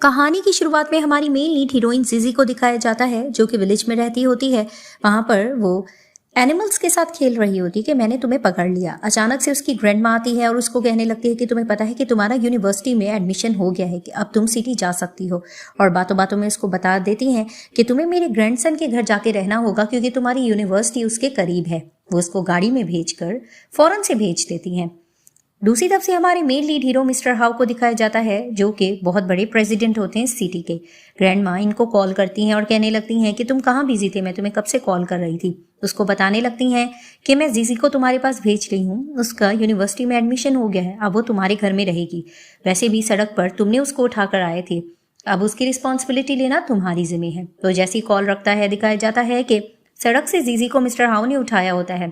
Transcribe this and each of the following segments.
कहानी की शुरुआत में हमारी मेन लीड हीरोइन जिजी को दिखाया जाता है, जो कि विलेज में रहती होती है। वहां पर वो एनिमल्स के साथ खेल रही होती है कि मैंने तुम्हें पकड़ लिया। अचानक से उसकी ग्रैंडमा आती है और उसको कहने लगती है कि तुम्हें पता है कि तुम्हारा यूनिवर्सिटी में एडमिशन हो गया है, कि अब तुम सिटी जा सकती हो। और बातों बातों में उसको बता देती हैं कि तुम्हें मेरे ग्रैंडसन के घर जाके रहना होगा, क्योंकि तुम्हारी यूनिवर्सिटी उसके करीब है। वो उसको गाड़ी में भेजकर फौरन से भेज देती हैं। दूसरी तरफ से हमारे main lead hero mister how को दिखाया जाता है, जो कि बहुत बड़े प्रेसिडेंट होते हैं सिटी के। ग्रैंड माँ इनको कॉल करती हैं और कहने लगती हैं कि तुम कहाँ बिजी थे, मैं तुम्हें कब से कॉल कर रही थी। उसको बताने लगती हैं कि मैं जीजी को तुम्हारे पास भेज रही हूँ, उसका यूनिवर्सिटी में एडमिशन हो गया है, अब वो तुम्हारे घर में रहेगी। वैसे भी सड़क पर तुमने उसको उठाकर आए थे, अब उसकी रिस्पॉन्सिबिलिटी लेना तुम्हारी जिम्मे है। तो जैसी कॉल रखता है, दिखाया जाता है कि सड़क से जीजी को मिस्टर हाउ ने उठाया होता है।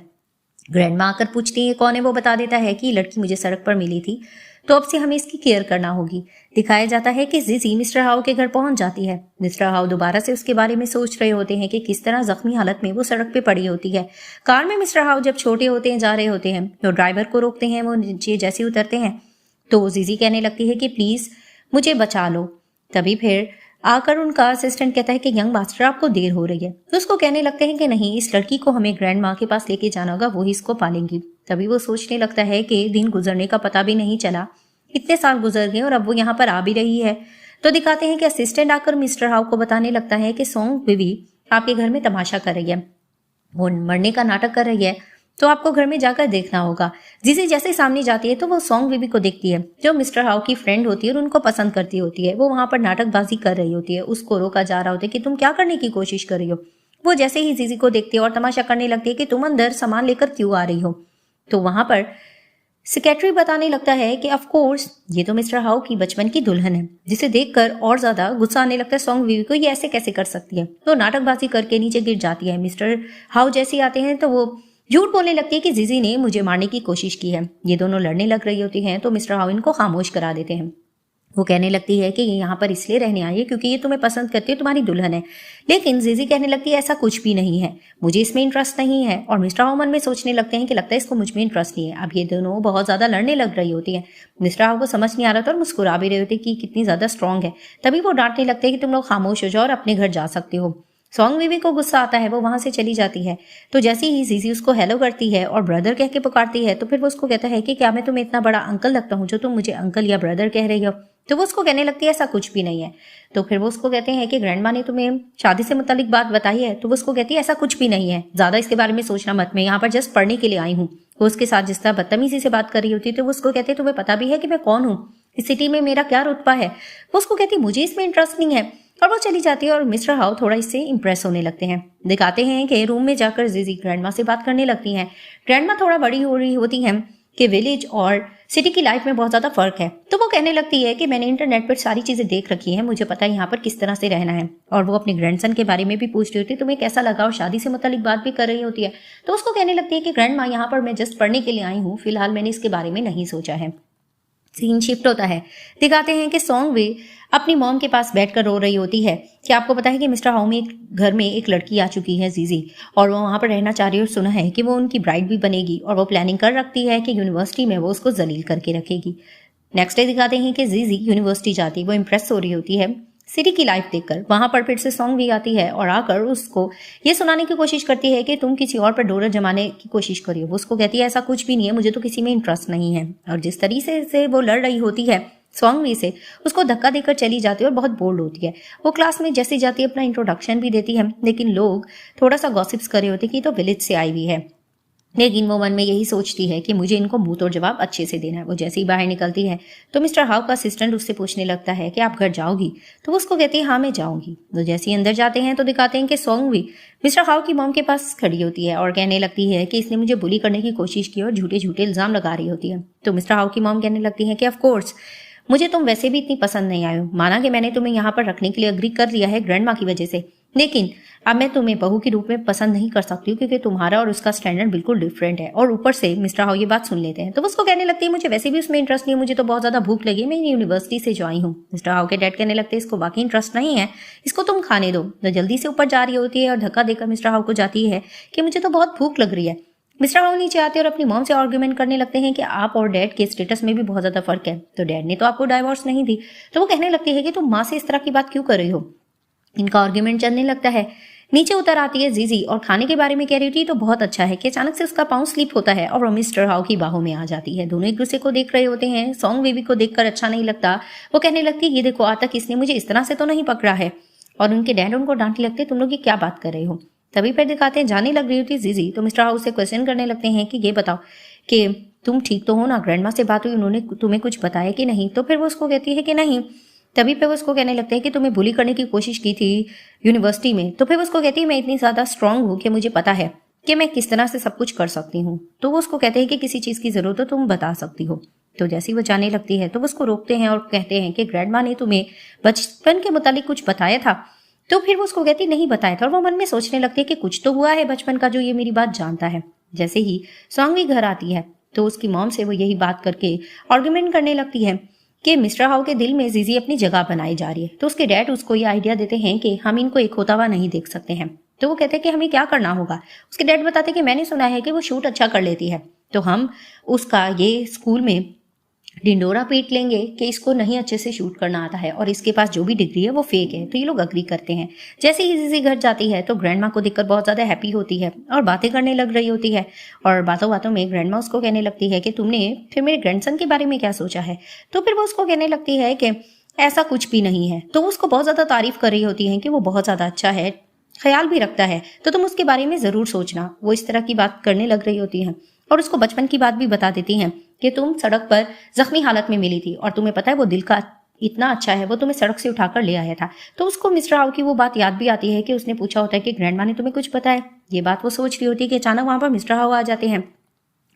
ग्रैंडमा आकर पूछती है कौन है, वो बता देता है कि लड़की मुझे सड़क पर मिली थी, तो अब से हमें इसकी केयर करना होगी। दिखाया जाता है कि जिजी मिस्टर हाउ के घर पहुंच जाती है। मिस्टर हाउ दोबारा से उसके बारे में सोच रहे होते हैं कि किस तरह जख्मी हालत में वो सड़क पे पड़ी होती है। कार में मिस्टर हाउ जब छोटे होते हैं, जा रहे होते हैं, तो ड्राइवर को रोकते हैं। वो नीचे जैसे उतरते हैं तो जिजी कहने लगती है कि प्लीज मुझे बचा लो। तभी फिर आकर उनका असिस्टेंट कहता है कि यंग मास्टर आपको देर हो रही है। तो उसको कहने लगते हैं कि नहीं, इस लड़की को हमें ग्रैंड माँ के पास लेके जाना होगा, वो ही इसको पालेंगी। तभी वो सोचने लगता है कि दिन गुजरने का पता भी नहीं चला, इतने साल गुजर गए और अब वो यहाँ पर आ भी रही है। तो दिखाते हैं कि असिस्टेंट आकर मिस्टर हाउ को बताने लगता है कि सॉन्ग बीवी आपके घर में तमाशा कर रही है, वो मरने का नाटक कर रही है, तो आपको घर में जाकर देखना होगा। जिसे जैसे सामने जाती है तो वो सॉन्ग बीबी को देखती है, जो मिस्टर हाउ की फ्रेंड होती है और उनको पसंद करती होती है। वो वहां पर नाटकबाजी कर रही होती है, उसको रोका जा रहा होता है कि तुम क्या करने की कोशिश कर रही हो। वो जैसे ही जीजी को देखती है और तमाशा करने लगती है कि तुम अंदर सामान लेकर क्यों आ रही हो। तो वहां पर सेक्रेटरी बताने लगता है कि ऑफ कोर्स ये तो मिस्टर हाउ की बचपन की दुल्हन है, जिसे देखकर और ज्यादा गुस्सा आने लगता है सॉन्ग बीवी को, ये ऐसे कैसे कर सकती है। तो नाटकबाजी करके नीचे गिर जाती है। मिस्टर हाउ जैसे आते हैं तो वो झूठ बोलने लगती है कि जीजी ने मुझे मारने की कोशिश की है। ये दोनों लड़ने लग रही होती हैं तो मिस्टर हाउ इनको खामोश करा देते हैं। वो कहने लगती है कि ये यहाँ पर इसलिए रहने आई है क्योंकि ये तुम्हें पसंद करती है, तुम्हारी दुल्हन है। लेकिन जीजी कहने लगती है ऐसा कुछ भी नहीं है, मुझे इसमें इंटरेस्ट नहीं है। और मिस्टर हाउ मन में सोचने लगते हैं कि लगता है इसको मुझ में इंटरेस्ट नहीं है। अब ये दोनों बहुत ज्यादा लड़ने लग रही होती है। मिस्टर हाउ को समझ नहीं आ रहा था और मुस्कुरा भी रहे होते कि कितनी ज्यादा स्ट्रांग है। तभी वो डांटने लगते हैं कि तुम लोग खामोश हो जाओ और अपने घर जा सकते हो। सॉन्ग बीवी को गुस्सा आता है, वो वहां से चली जाती है। तो जैसे ही जीजी उसको हेलो करती है और ब्रदर कह के पुकारती है, तो फिर वो उसको कहता है कि क्या मैं तुम्हें इतना बड़ा अंकल लगता हूँ जो तुम मुझे अंकल या ब्रदर कह रही हो। तो वो उसको कहने लगती है ऐसा कुछ भी नहीं है। तो फिर वो उसको कहते हैं कि ग्रैंडमा ने तुम्हें शादी से मुतालिक बात बताई है। तो वो उसको कहती है ऐसा कुछ भी नहीं है, ज्यादा इसके बारे में सोचना मत, मैं यहाँ पर जस्ट पढ़ने के लिए आई हूँ। वो उसके साथ जिस तरह बदतमीजी से बात कर रही होती है, तो वो उसको कहते हैं तुम्हें पता भी है कि मैं कौन हूँ, इस सिटी में मेरा क्या रुतबा है। वो उसको कहती मुझे इसमें इंटरेस्ट नहीं है और वो चली जाती है। और मिस्टर हाउ थोड़ा इससे इंप्रेस होने लगते हैं। दिखाते हैं कि रूम में जाकर जीजी ग्रैंडमा से बात करने लगती हैं। ग्रैंडमा थोड़ा बड़ी हो रही होती हैं कि विलेज और सिटी की लाइफ में बहुत ज्यादा फर्क है। तो वो कहने लगती है कि मैंने इंटरनेट पर सारी चीजें देख रखी हैं, मुझे पता है यहाँ पर किस तरह से रहना है। और वो अपने ग्रैंडसन के बारे में भी पूछ रही होती है, तुम्हें कैसा लगा, और शादी से मुतालिक बात भी कर रही होती है। तो उसको कहने लगती है कि ग्रैंडमा यहाँ पर मैं जस्ट पढ़ने के लिए आई हूँ, फिलहाल मैंने इसके बारे में नहीं सोचा है। सीन शिफ्ट होता है। दिखाते हैं कि सॉन्ग भी अपनी मॉम के पास बैठकर रो रही होती है कि आपको पता है कि मिस्टर हाउ में घर में एक लड़की आ चुकी है जीजी, और वो वहां पर रहना चाह रही है और सुना है कि वो उनकी ब्राइड भी बनेगी, और वो प्लानिंग कर रखती है कि यूनिवर्सिटी में वो उसको जलील करके रखेगी। नेक्स्ट डे दिखाते हैं कि जीजी यूनिवर्सिटी जाती, वो इंप्रेस हो रही होती है सिटी की लाइफ देखकर। वहां पर फिर से सॉन्ग भी आती है और आकर उसको ये सुनाने की कोशिश करती है कि तुम किसी और पर डोर जमाने की कोशिश करियो। वो उसको कहती है ऐसा कुछ भी नहीं है, मुझे तो किसी में इंटरेस्ट नहीं है। और जिस तरीके से वो लड़ रही होती है सॉन्ग भी से, उसको धक्का देकर चली जाती है और बहुत बोल्ड होती है। वो क्लास में जैसे जाती है अपना इंट्रोडक्शन भी देती है, लेकिन लोग थोड़ा सा गॉसिप्स कर रहे होते कि तो विलेज से आई हुई है। लेकिन वो मन में यही सोचती है कि मुझे इनको मुंह तोड़ जवाब अच्छे से देना है। वो जैसे ही बाहर निकलती है तो मिस्टर हाउ का असिस्टेंट उससे पूछने लगता है कि आप घर जाओगी। तो वो उसको कहती है हाँ मैं जाऊंगी। तो जैसे ही अंदर जाते हैं तो दिखाते हैं कि सॉन्ग भी मिस्टर हाउ की मॉम के पास खड़ी होती है और कहने लगती है कि इसने मुझे बुली करने की कोशिश की और झूठे झूठे इल्जाम लगा रही होती है। तो मिस्टर हाउ की मॉम कहने लगती है कि ऑफ कोर्स मुझे तुम वैसे भी इतनी पसंद नहीं आए हो, माना कि मैंने तुम्हें यहाँ पर रखने के लिए अग्री कर लिया है ग्रैंडमा की वजह से, लेकिन अब मैं तुम्हें बहू के रूप में पसंद नहीं कर सकती हूँ क्योंकि तुम्हारा और उसका स्टैंडर्ड बिल्कुल डिफरेंट है। और ऊपर से मिस्टर हाउ ये बात सुन लेते हैं तो वो उसको कहने लगती है मुझे वैसे भी उसमें इंटरेस्ट नहीं है, मुझे तो बहुत ज्यादा भूख लगी है, मैं यूनिवर्सिटी से जो आई हूँ। मिस्टर हाउ के डैड कहने लगते हैं इसको बाकी इंटरेस्ट नहीं है, इसको तुम खाने दो। तो जल्दी से ऊपर जा रही होती है और धक्का देकर मिस्टर हाउ को जाती है कि मुझे तो बहुत भूख लग रही है। मिस्टर हाउ नीचे आते हैं और अपनी मॉम से आर्ग्यूमेंट करने लगते हैं कि आप और डैड के स्टेटस में भी बहुत ज्यादा फर्क है। तो डैड ने तो आपको डाइवोर्स नहीं दी। तो वो कहने लगती है कि तुम माँ से इस तरह की बात क्यों कर रही हो। इनका आर्ग्यूमेंट चलने लगता है। नीचे उतर आती है जीजी और खाने के बारे में कह रही थी तो बहुत अच्छा है कि अचानक से उसका पाँव स्लिप होता है और वो मिस्टर हाउ की बाहों में आ जाती है। दोनों एक दूसरे को देख रहे होते हैं। सॉन्ग बेबी को देखकर अच्छा नहीं लगता। वो कहने लगती है ये देखो आज तक इसने मुझे इस तरह से तो नहीं पकड़ा है। और उनके डैड उनको डांटने लगते तुम लोग ये क्या बात कर रहे हो। तभी फिर दिखाते हैं जाने लग रही होती जीजी तो मिस्टर हाउस से क्वेश्चन करने लगते हैं कि ये बताओ कि तुम ठीक तो हो ना, ग्रैंडमा से बात हुई, उन्होंने तुम्हें कुछ बताया कि नहीं। तो फिर वो उसको कहती है कि नहीं। तभी पे वो उसको कहने लगते हैं कि तुम्हें बुली करने की कोशिश की थी यूनिवर्सिटी में। तो फिर वो उसको कहती है मैं इतनी ज्यादा स्ट्रांग हूँ कि मुझे पता है कि मैं किस तरह से सब कुछ कर सकती हूँ। तो वो उसको कहते हैं कि किसी चीज की जरूरत हो तुम बता सकती हो। तो जैसे ही वो जाने लगती है तो वो उसको रोकते हैं और कहते हैं कि ग्रैंडमा ने तुम्हें बचपन के मुतालिक कुछ बताया था। तो फिर वो उसको कहती नहीं बताया था और वो मन में सोचने लगती है कि कुछ तो हुआ है बचपन का जो ये मेरी बात जानता है। जैसे ही सॉन्ग भी घर आती है तो उसकी मॉम से वो यही बात करके आर्ग्यूमेंट करने लगती है कि मिस्टर हाउ के दिल में जीजी अपनी जगह बनाई जा रही है। तो उसके डैड उसको ये आइडिया देते हैं कि हम इनको एक होता हुआ नहीं देख सकते हैं। तो वो कहते हैं कि हमें क्या करना होगा। उसके डैड बताते हैं कि मैंने सुना है कि वो शूट अच्छा कर लेती है तो हम उसका ये स्कूल में ढिंडोरा पीट लेंगे कि इसको नहीं अच्छे से शूट करना आता है और इसके पास जो भी डिग्री है वो फेक है। तो ये लोग अग्री करते हैं। जैसे ही जीजी घर जाती है तो ग्रैंडमा को देखकर बहुत ज्यादा हैप्पी होती है और बातें करने लग रही होती है। और बातों बातों में ग्रैंडमा उसको कहने लगती है कि तुमने फिर मेरे ग्रैंडसन के बारे में क्या सोचा है। तो फिर वो उसको कहने लगती है कि ऐसा कुछ भी नहीं है। तो उसको बहुत ज्यादा तारीफ कर रही होती है कि वो बहुत ज्यादा अच्छा है, ख्याल भी रखता है, तो तुम उसके बारे में जरूर सोचना। वो इस तरह की बात करने लग रही होती है और उसको बचपन की बात भी बता देती हैं कि तुम सड़क पर जख्मी हालत में मिली थी और तुम्हें पता है वो दिल का इतना अच्छा है, वो तुम्हें सड़क से उठाकर ले आया था। तो उसको मिस्टर हाउ की वो बात याद भी आती है कि उसने पूछा होता है कि ग्रैंडमा ने तुम्हें कुछ बताया। ये बात वो सोच रही होती है कि अचानक वहां पर मिस्टर हाउ आ जाते हैं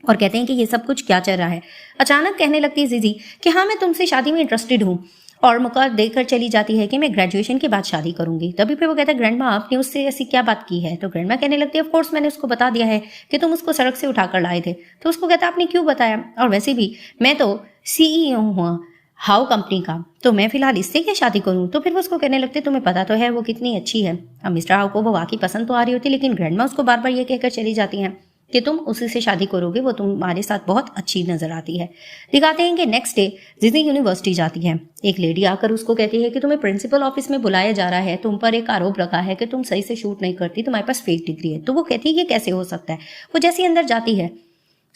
और कहते हैं कि ये सब कुछ क्या चल रहा है। अचानक कहने लगती है जीजी कि हाँ मैं तुमसे शादी में इंटरेस्टेड हूँ और मौका देकर चली जाती है कि मैं ग्रेजुएशन के बाद शादी करूंगी। तभी फिर वो कहता है ग्रैंडमा आपने उससे ऐसी क्या बात की है। तो ग्रैंडमा कहने लगती है ऑफ कोर्स मैंने उसको बता दिया है कि तुम उसको सड़क से उठाकर लाए थे। तो उसको कहता आपने क्यों बताया, और वैसे भी मैं तो सीईओ हुआ हाउ कंपनी का, तो मैं फिलहाल इससे क्या शादी करूं। तो फिर वो उसको कहने लगते तुम्हें पता तो है वो कितनी अच्छी है। अब मिस्टर हाउ को वो वाकई पसंद तो आ रही होती लेकिन ग्रैंडमा उसको बार बार ये कहकर चली जाती हैं कि तुम उसी से शादी करोगे, वो तुम्हारे साथ बहुत अच्छी नजर आती है। दिखाते हैं कि नेक्स्ट डे जीजी यूनिवर्सिटी जाती है। एक लेडी आकर उसको कहती है कि तुम्हें प्रिंसिपल ऑफिस में बुलाया जा रहा है, तुम पर एक आरोप लगा है कि तुम सही से शूट नहीं करती, तुम्हारे पास फेक डिग्री है। तो वो कहती है ये कैसे हो सकता है। वो जैसे अंदर जाती है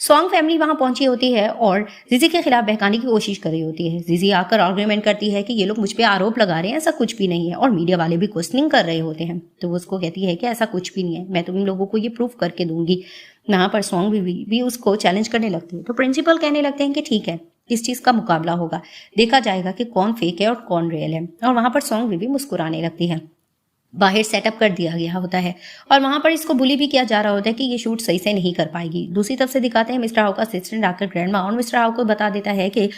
सॉन्ग फैमिली वहां पहुंची होती है और जीजी के खिलाफ बहकाने की कोशिश कर रही होती है। जीजी आकर आर्ग्यूमेंट करती है कि ये लोग मुझ पे आरोप लगा रहे हैं, ऐसा कुछ भी नहीं है, और मीडिया वाले भी क्वेश्चनिंग कर रहे होते हैं। तो वो उसको कहती है कि ऐसा कुछ भी नहीं है, मैं तुम लोगों को ये प्रूफ करके दूंगी। वहां पर सॉन्ग भी उसको चैलेंज करने लगती है। तो प्रिंसिपल कहने लगते हैं कि ठीक है इस चीज का मुकाबला होगा, देखा जाएगा कि कौन फेक है और कौन रियल है। और वहां पर सॉन्ग भी मुस्कुराने लगती है। बाहर सेटअप कर दिया गया होता है और वहां पर इसको बुली भी किया जा रहा होता है कि ये शूट सही से नहीं कर पाएगी। दूसरी तरफ से दिखाते हैं मिस्टर हाउ का असिस्टेंट आकर ग्रैंडमा और मिस्टर हाउ को बता देता है कि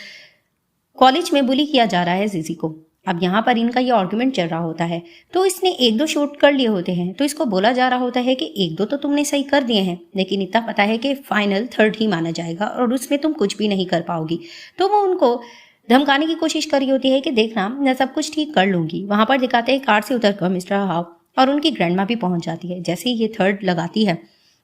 कॉलेज में बुली किया जा रहा है जीजी को। अब यहाँ पर इनका ये आर्गुमेंट चल रहा होता है। तो इसने एक दो शूट कर लिए होते हैं तो इसको बोला जा रहा होता है कि एक दो तो तुमने सही कर दिए हैं लेकिन इतना पता है कि फाइनल थर्ड ही माना जाएगा और उसमें तुम कुछ भी नहीं कर पाओगी। तो वो उनको धमकाने की कोशिश कर रही होती है कि देखना मैं सब कुछ ठीक कर लूंगी। वहां पर दिखाते हैं कार से उतरकर मिस्टर हाउ और उनकी ग्रैंडमा भी पहुंच जाती है। जैसे ही ये थर्ड लगाती है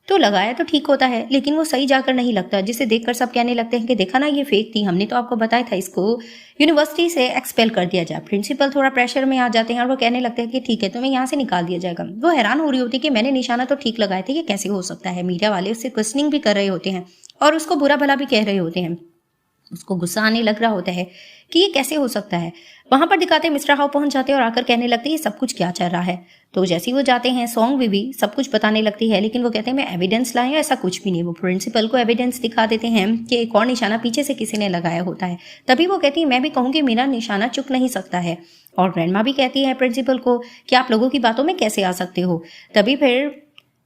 तो लगाया तो ठीक होता है लेकिन वो सही जाकर नहीं लगता, जिसे देखकर सब कहने लगते हैं कि देखा ना ये फेक थी, हमने तो आपको बताया था इसको यूनिवर्सिटी से एक्सपेल कर दिया जाए। प्रिंसिपल थोड़ा प्रेशर में आ जाते हैं और वो कहने लगते हैं कि ठीक है तुम्हें यहाँ से निकाल दिया जाएगा। वो हैरान हो रही होती है कि मैंने निशाना तो ठीक लगाए थे, ये कैसे हो सकता है। मीडिया वाले उससे क्वेश्चनिंग भी कर रहे होते हैं और उसको बुरा भला भी कह रहे होते हैं। उसको गुस्सा आने लग रहा होता है कि ये कैसे हो सकता है। वहां पर दिखाते मिस्टर हाउ पहुंच जाते हैं और आकर कहने लगते हैं ये सब कुछ क्या चल रहा है। तो जैसे ही वो जाते हैं सॉन्ग भी सब कुछ बताने लगती है लेकिन वो कहते हैं मैं एविडेंस लाया, ऐसा कुछ भी नहीं। वो प्रिंसिपल को एविडेंस दिखा देते हैं कि एक और निशाना पीछे से किसी ने लगाया होता है। तभी वो कहती है मैं भी कहूंगी मेरा निशाना चुक नहीं सकता है। और ग्रैंडमा भी कहती है प्रिंसिपल को कि आप लोगों की बातों में कैसे आ सकते हो। तभी फिर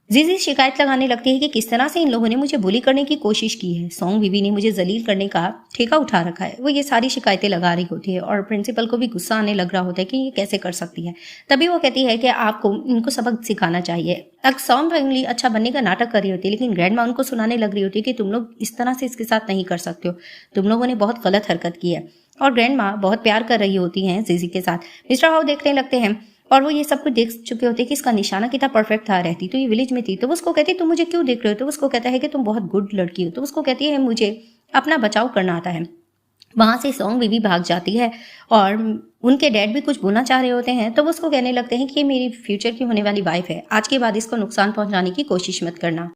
जीजी शिकायत लगाने लगती है कि किस तरह से इन लोगों ने मुझे बुली करने की कोशिश की है, सॉन्ग बीबी ने मुझे जलील करने का ठेका उठा रखा है। वो ये सारी शिकायतें लगा रही होती है और प्रिंसिपल को भी गुस्सा आने लग रहा होता है कि ये कैसे कर सकती है। तभी वो कहती है कि आपको इनको सबक सिखाना चाहिए। अब सॉन्ग फैमिली अच्छा बनने का नाटक कर रही होती है लेकिन ग्रैंडमा उनको सुनाने लग रही होती है कि तुम लोग इस तरह से इसके साथ नहीं कर सकते हो, तुम लोगों ने बहुत गलत हरकत की है। और ग्रैंडमा बहुत प्यार कर रही होती हैं जीजी के साथ। मिस्टर हाउ देखने लगते हैं और वो ये सब कुछ देख चुके होते कि इसका निशाना कितना परफेक्ट था, रहती तो ये विलेज में थी। तो वो उसको कहती तुम मुझे क्यों देख रहे हो? तो उसको कहता है कि तुम बहुत गुड लड़की हो। तो उसको कहती है मुझे अपना बचाव करना आता है। वहां से सॉन्ग भी भाग जाती है और उनके डैड भी कुछ बोलना चाह रहे होते हैं। तो वो उसको कहने लगते हैं कि ये मेरी फ्यूचर की होने वाली वाइफ है, आज के बाद इसको नुकसान पहुंचाने की कोशिश मत करना।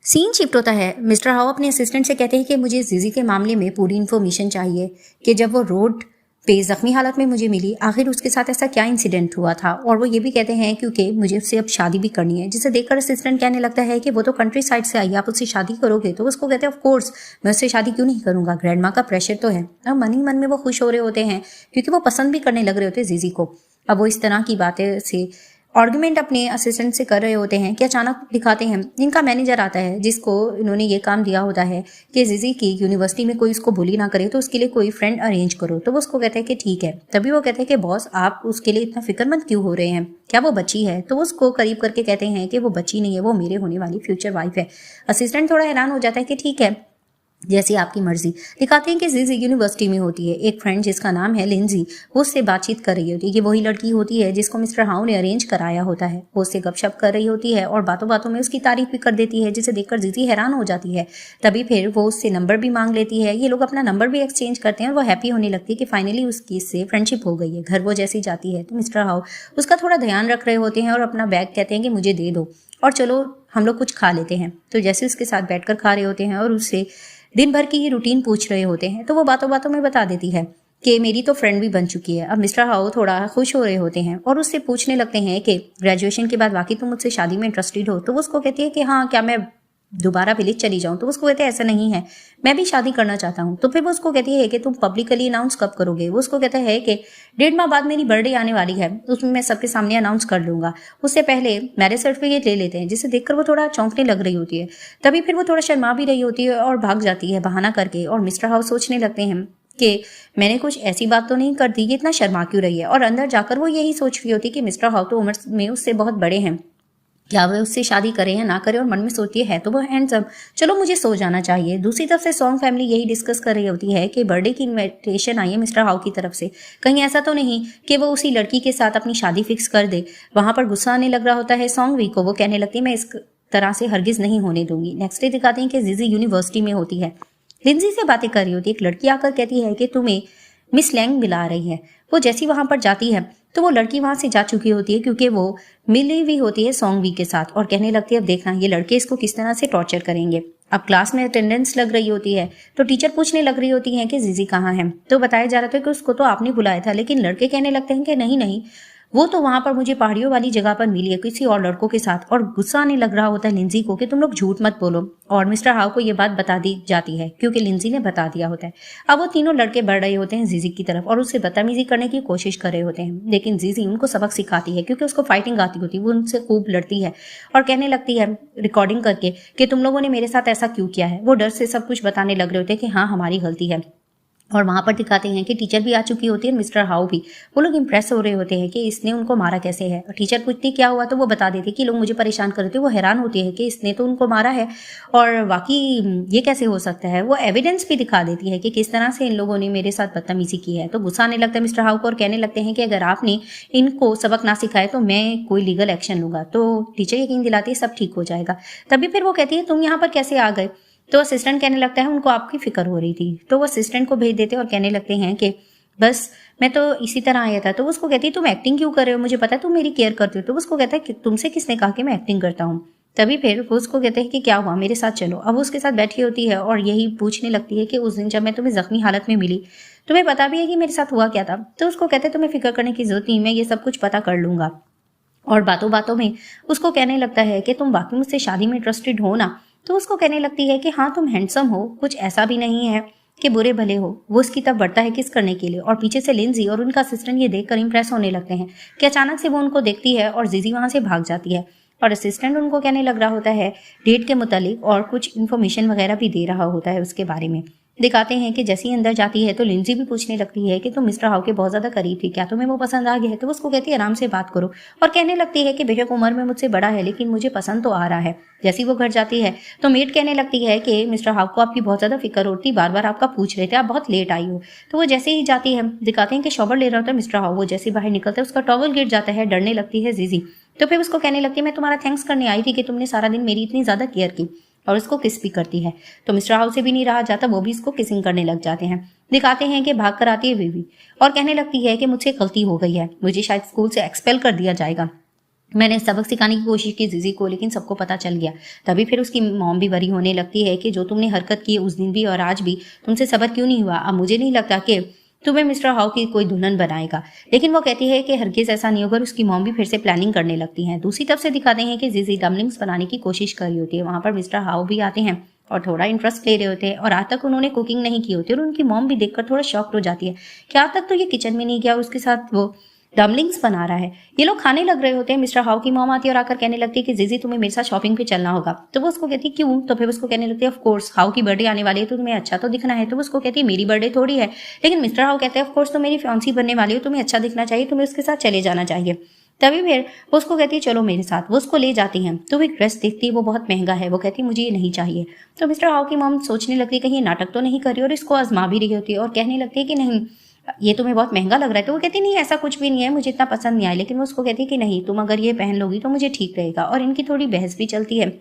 सीन शिफ्ट होता है। मिस्टर हाउ अपने असिस्टेंट से कहते हैं कि मुझे जीजी के मामले में पूरी इन्फॉर्मेशन चाहिए कि जब वो रोड पे जख्मी हालत में मुझे मिली, आखिर उसके साथ ऐसा क्या इंसिडेंट हुआ था। और वो ये भी कहते हैं क्योंकि मुझे उससे अब शादी भी करनी है, जिसे देखकर असिस्टेंट कहने लगता है कि वो तो कंट्री साइड से आई, आप उससे शादी करोगे? तो उसको कहते हैं ऑफ कोर्स मैं उससे शादी क्यों नहीं करूंगा, ग्रैंड माँ का प्रेशर तो है। अब मन ही मन में वो खुश हो रहे होते हैं क्योंकि वो पसंद भी करने लग रहे होते हैं जीजी को। अब वो इस तरह की बातें से आर्गुमेंट अपने असिस्टेंट से कर रहे होते हैं कि अचानक दिखाते हैं इनका मैनेजर आता है, जिसको इन्होंने ये काम दिया होता है कि जीजी की यूनिवर्सिटी में कोई उसको बुली ना करे, तो उसके लिए कोई फ्रेंड अरेंज करो। तो वो उसको कहते हैं कि ठीक है। तभी वो कहते हैं कि बॉस आप उसके लिए इतना फिक्रमंद क्यों हो रहे हैं, क्या वो बच्ची है? तो वो उसको करीब करके कहते हैं कि वो बच्ची नहीं है, वो मेरे होने वाली फ्यूचर वाइफ है। असिस्टेंट थोड़ा हैरान हो जाता है कि ठीक है जैसी आपकी मर्जी। दिखाते हैं कि जीजी यूनिवर्सिटी में होती है एक फ्रेंड जिसका नाम है लिंजी, वो उससे बातचीत कर रही होती है। ये वही लड़की होती है जिसको मिस्टर हाउ ने अरेंज कराया होता है। वो उससे गपशप कर रही होती है और बातों बातों में उसकी तारीफ भी कर देती है, जिसे देखकर जीजी हैरान हो जाती है। तभी फिर वो उससे नंबर भी मांग लेती है। ये लोग अपना नंबर भी एक्सचेंज करते हैं और वो हैप्पी होने लगती है कि फाइनली उसकी इससे फ्रेंडशिप हो गई है। घर वो जैसी जाती है तो मिस्टर हाउ उसका थोड़ा ध्यान रख रहे होते हैं और अपना बैग कहते हैं कि मुझे दे दो और चलो हम लोग कुछ खा लेते हैं। तो जैसे उसके साथ बैठकर खा रहे होते हैं और उससे दिन भर की ये रूटीन पूछ रहे होते हैं, तो वो बातों बातों में बता देती है कि मेरी तो फ्रेंड भी बन चुकी है। अब मिस्टर हाउ थोड़ा खुश हो रहे होते हैं और उससे पूछने लगते हैं कि ग्रेजुएशन के बाद वाकई तुम मुझसे शादी में इंटरेस्टेड हो? तो वो उसको कहती है कि हाँ, क्या मैं दोबारा विलेज चली जाऊं? तो उसको कहते हैं ऐसा नहीं है, मैं भी शादी करना चाहता हूं। तो फिर वो उसको कहती है कि तुम पब्लिकली अनाउंस कब करोगे? वो उसको कहता है कि 1.5 माह बाद मेरी बर्थडे आने वाली है, उसमें मैं सबके सामने अनाउंस कर लूंगा, उससे पहले मैरिज सर्टिफिकेट ले लेते हैं। जिसे देखकर वो थोड़ा चौंकने लग रही होती है। तभी फिर वो थोड़ा शर्मा भी रही होती है और भाग जाती है बहाना करके। और मिस्टर हाउस सोचने लगते हैं कि मैंने कुछ ऐसी बात तो नहीं कर दी, ये इतना शर्मा क्यों रही है। और अंदर जाकर वो यही सोच रही होती कि मिस्टर हाउ तो उम्र में उससे बहुत बड़े हैं, क्या वह उससे शादी करे या ना करे। और मन में सोचती है तो वो हैंडसम, चलो मुझे सो जाना चाहिए। दूसरी तरफ से सॉन्ग फैमिली यही डिस्कस कर रही होती है कि बर्थडे की इनविटेशन आई है मिस्टर हाउ की तरफ से, कहीं ऐसा तो नहीं कि वो उसी लड़की के साथ अपनी शादी फिक्स कर दे। वहां पर गुस्सा आने लग रहा होता है सॉन्ग वी को। वो कहने लगती है मैं इस तरह से हरगिज नहीं होने दूंगी। नेक्स्ट डे दिखाते हैं कि जीजी यूनिवर्सिटी में होती है, लिंजी से बातें कर रही होती है। एक लड़की आकर कहती है कि तुम्हें मिस लैंग मिला रही है। वो जैसी वहां पर जाती है तो वो लड़की वहां से जा चुकी होती है क्योंकि वो मिली हुई होती है सॉन्ग वी के साथ और कहने लगती है अब देखना ये लड़के इसको किस तरह से टॉर्चर करेंगे। अब क्लास में अटेंडेंस लग रही होती है तो टीचर पूछने लग रही होती है कि जीजी कहाँ है। तो बताया जा रहा था कि उसको तो आपने बुलाया था, लेकिन लड़के कहने लगते हैं कि नहीं नहीं, वो तो वहां पर मुझे पहाड़ियों वाली जगह पर मिली है किसी और लड़कों के साथ। और गुस्सा आने लग रहा होता है लिंजी को कि तुम लोग झूठ मत बोलो। और मिस्टर हाउ को ये बात बता दी जाती है क्योंकि लिंजी ने बता दिया होता है। अब वो तीनों लड़के बढ़ रहे होते हैं जीजी की तरफ और उससे बदतमीजी करने की कोशिश कर रहे होते हैं, लेकिन जीजी उनको सबक सिखाती है क्योंकि उसको फाइटिंग आती होती है। वो उनसे खूब लड़ती है और कहने लगती है रिकॉर्डिंग करके कि तुम लोगों ने मेरे साथ ऐसा क्यों किया है। वो डर से सब कुछ बताने लग रहे होते हैं कि हाँ हमारी गलती है। और वहां पर दिखाते हैं कि टीचर भी आ चुकी होती है, मिस्टर हाउ भी। वो लोग इंप्रेस हो रहे होते हैं कि इसने उनको मारा कैसे है। और टीचर पूछती क्या हुआ तो वो बता देती कि लोग मुझे परेशान कर रहे थे। वो हैरान होती है कि इसने तो उनको मारा है और वाकई ये कैसे हो सकता है। वो एविडेंस भी दिखा देती है कि किस तरह से इन लोगों ने मेरे साथ बदतमीजी की है। तो गुस्सा आने लगता है मिस्टर हाउ को और कहने लगते हैं कि अगर आपने इनको सबक ना सिखाए तो मैं कोई लीगल एक्शन लूंगा। तो टीचर यकीन दिलाती है सब ठीक हो जाएगा। तभी फिर वो कहती है तुम यहाँ पर कैसे आ गए। तो असिस्टेंट कहने लगता है उनको आपकी फिक्र हो रही थी। तो वो असिस्टेंट को भेज देते और कहने लगते हैं कि बस मैं तो इसी तरह आया था। तो उसको कहती है तुम एक्टिंग क्यों कर रहे हो, मुझे पता है तुम मेरी केयर करते हो। तो उसको कहता है कि तुमसे किसने कहा कि मैं एक्टिंग करता हूँ। तभी फिर वो उसको कहते हैं कि क्या हुआ मेरे साथ चलो। अब वो उसके साथ बैठी होती है और यही पूछने लगती है कि उस दिन जब मैं तुम्हें जख्मी हालत में मिली तुम्हें पता भी है कि मेरे साथ हुआ क्या था। तो उसको कहते हैं तुम्हें फिक्र करने की जरूरत नहीं, मैं ये सब कुछ पता कर लूंगा। और बातों बातों में उसको कहने लगता है कि तुम वाकई मुझसे शादी में इंटरेस्टेड हो ना। तो उसको कहने लगती है कि हाँ तुम हैंडसम हो, कुछ ऐसा भी नहीं है कि बुरे भले हो। वो उसकी तरफ बढ़ता है किस करने के लिए और पीछे से लिंजी और उनका असिस्टेंट ये देखकर इंप्रेस होने लगते हैं कि अचानक से वो उनको देखती है और जीजी वहां से भाग जाती है। और असिस्टेंट उनको कहने लग रहा होता है डेट के मुतालिक और कुछ इन्फॉर्मेशन वगैरह भी दे रहा होता है उसके बारे में। दिखाते हैं कि जैसे ही अंदर जाती है तो लिंजी भी पूछने लगती है कि तुम मिस्टर हाउ के बहुत ज्यादा करीब थी, क्या तुम्हें वो पसंद आ गया है? तो उसको कहती है आराम से बात करो, और कहने लगती है कि बेशक उम्र में मुझसे बड़ा है लेकिन मुझे पसंद तो आ रहा है। जैसे ही वो घर जाती है तो मेड कहने लगती है कि मिस्टर हाउ को आपकी बहुत ज्यादा फिक्र होती, बार बार आपका पूछ रहे थे, आप बहुत लेट आई हो। तो वो जैसे ही जाती है दिखाते हैं कि शॉवर ले रहा होता है मिस्टर हाउ, वो जैसे बाहर निकलता है उसका टॉवल गिर जाता है, डरने लगती है जीजी। तो फिर उसको कहने लगती है मैं तुम्हारा थैंक्स करने आई थी कि तुमने सारा दिन मेरी इतनी ज्यादा केयर की, और उसको किस भी करती है। तो मिस्टर हाउस से भी नहीं रहा जाता, वो भी इसको किसिंग करने लग जाते हैं। दिखाते हैं कि भाग कर आती है बीवी और कहने लगती है कि मुझसे गलती हो गई है, मुझे शायद स्कूल से एक्सपेल कर दिया जाएगा, मैंने सबक सिखाने की कोशिश की जीजी को लेकिन सबको पता चल गया। तभी फिर उसकी मॉम भी वरी होने लगती है कि जो तुमने हरकत की उस दिन भी और आज भी तुमसे सबर क्यों नहीं हुआ। अब मुझे नहीं लगता कि तुम्हें मिस्टर हाउ की कोई दुल्हन बनाएगा, लेकिन वो कहती है कि हरगिज ऐसा नहीं होगा। उसकी मॉम भी फिर से प्लानिंग करने लगती हैं। दूसरी तरफ से दिखाते हैं कि जीजी डमलिंग्स बनाने की कोशिश कर रही होती है। वहां पर मिस्टर हाउ भी आते हैं और थोड़ा इंटरेस्ट ले रहे होते हैं, और आज तक उन्होंने कुकिंग नहीं की होती और उनकी मॉम भी देखकर थोड़ा शॉक्ड हो जाती है कि आज तक तो ये किचन में नहीं गया, उसके साथ वो डमलिंग्स बना रहा है। ये लोग खाने लग रहे होते हैं। मिस्टर हाउ की मॉम आती है और आकर कहने लगती है कि जीजी तुम्हें मेरे साथ शॉपिंग पे चलना होगा। तो वो उसको कहती है क्यों? तो फिर उसको कहने लगती है ऑफ कोर्स हाउ की बर्थडे आने वाली है तो तुम्हें अच्छा तो दिखना है। तो उसको कहती है मेरी बर्थडे थोड़ी है, लेकिन मिस्टर हाउ कहते हैं ऑफ कोर्स तो मेरी फियांसी बनने वाली हो, तुम्हें अच्छा दिखना चाहिए, तुम्हें उसके साथ चले जाना चाहिए। तभी फिर वो उसको कहती है चलो मेरे साथ, वो उसको ले जाती हैं। तो वो एक ड्रेस देखती है, वो बहुत महंगा है, वो कहती है मुझे ये नहीं चाहिए। तो मिस्टर हाउ की मॉम सोचने लगती है कहीं ये नाटक तो नहीं कर रही, और इसको आजमा भी रही होती है और कहने लगती है कि नहीं ये तुम्हें बहुत महंगा लग रहा है। तो वो कहती नहीं ऐसा कुछ भी नहीं है, मुझे इतना पसंद नहीं आया, लेकिन वो उसको कहती है कि नहीं तुम अगर ये पहन लोगी तो मुझे ठीक रहेगा। और इनकी थोड़ी बहस भी चलती है।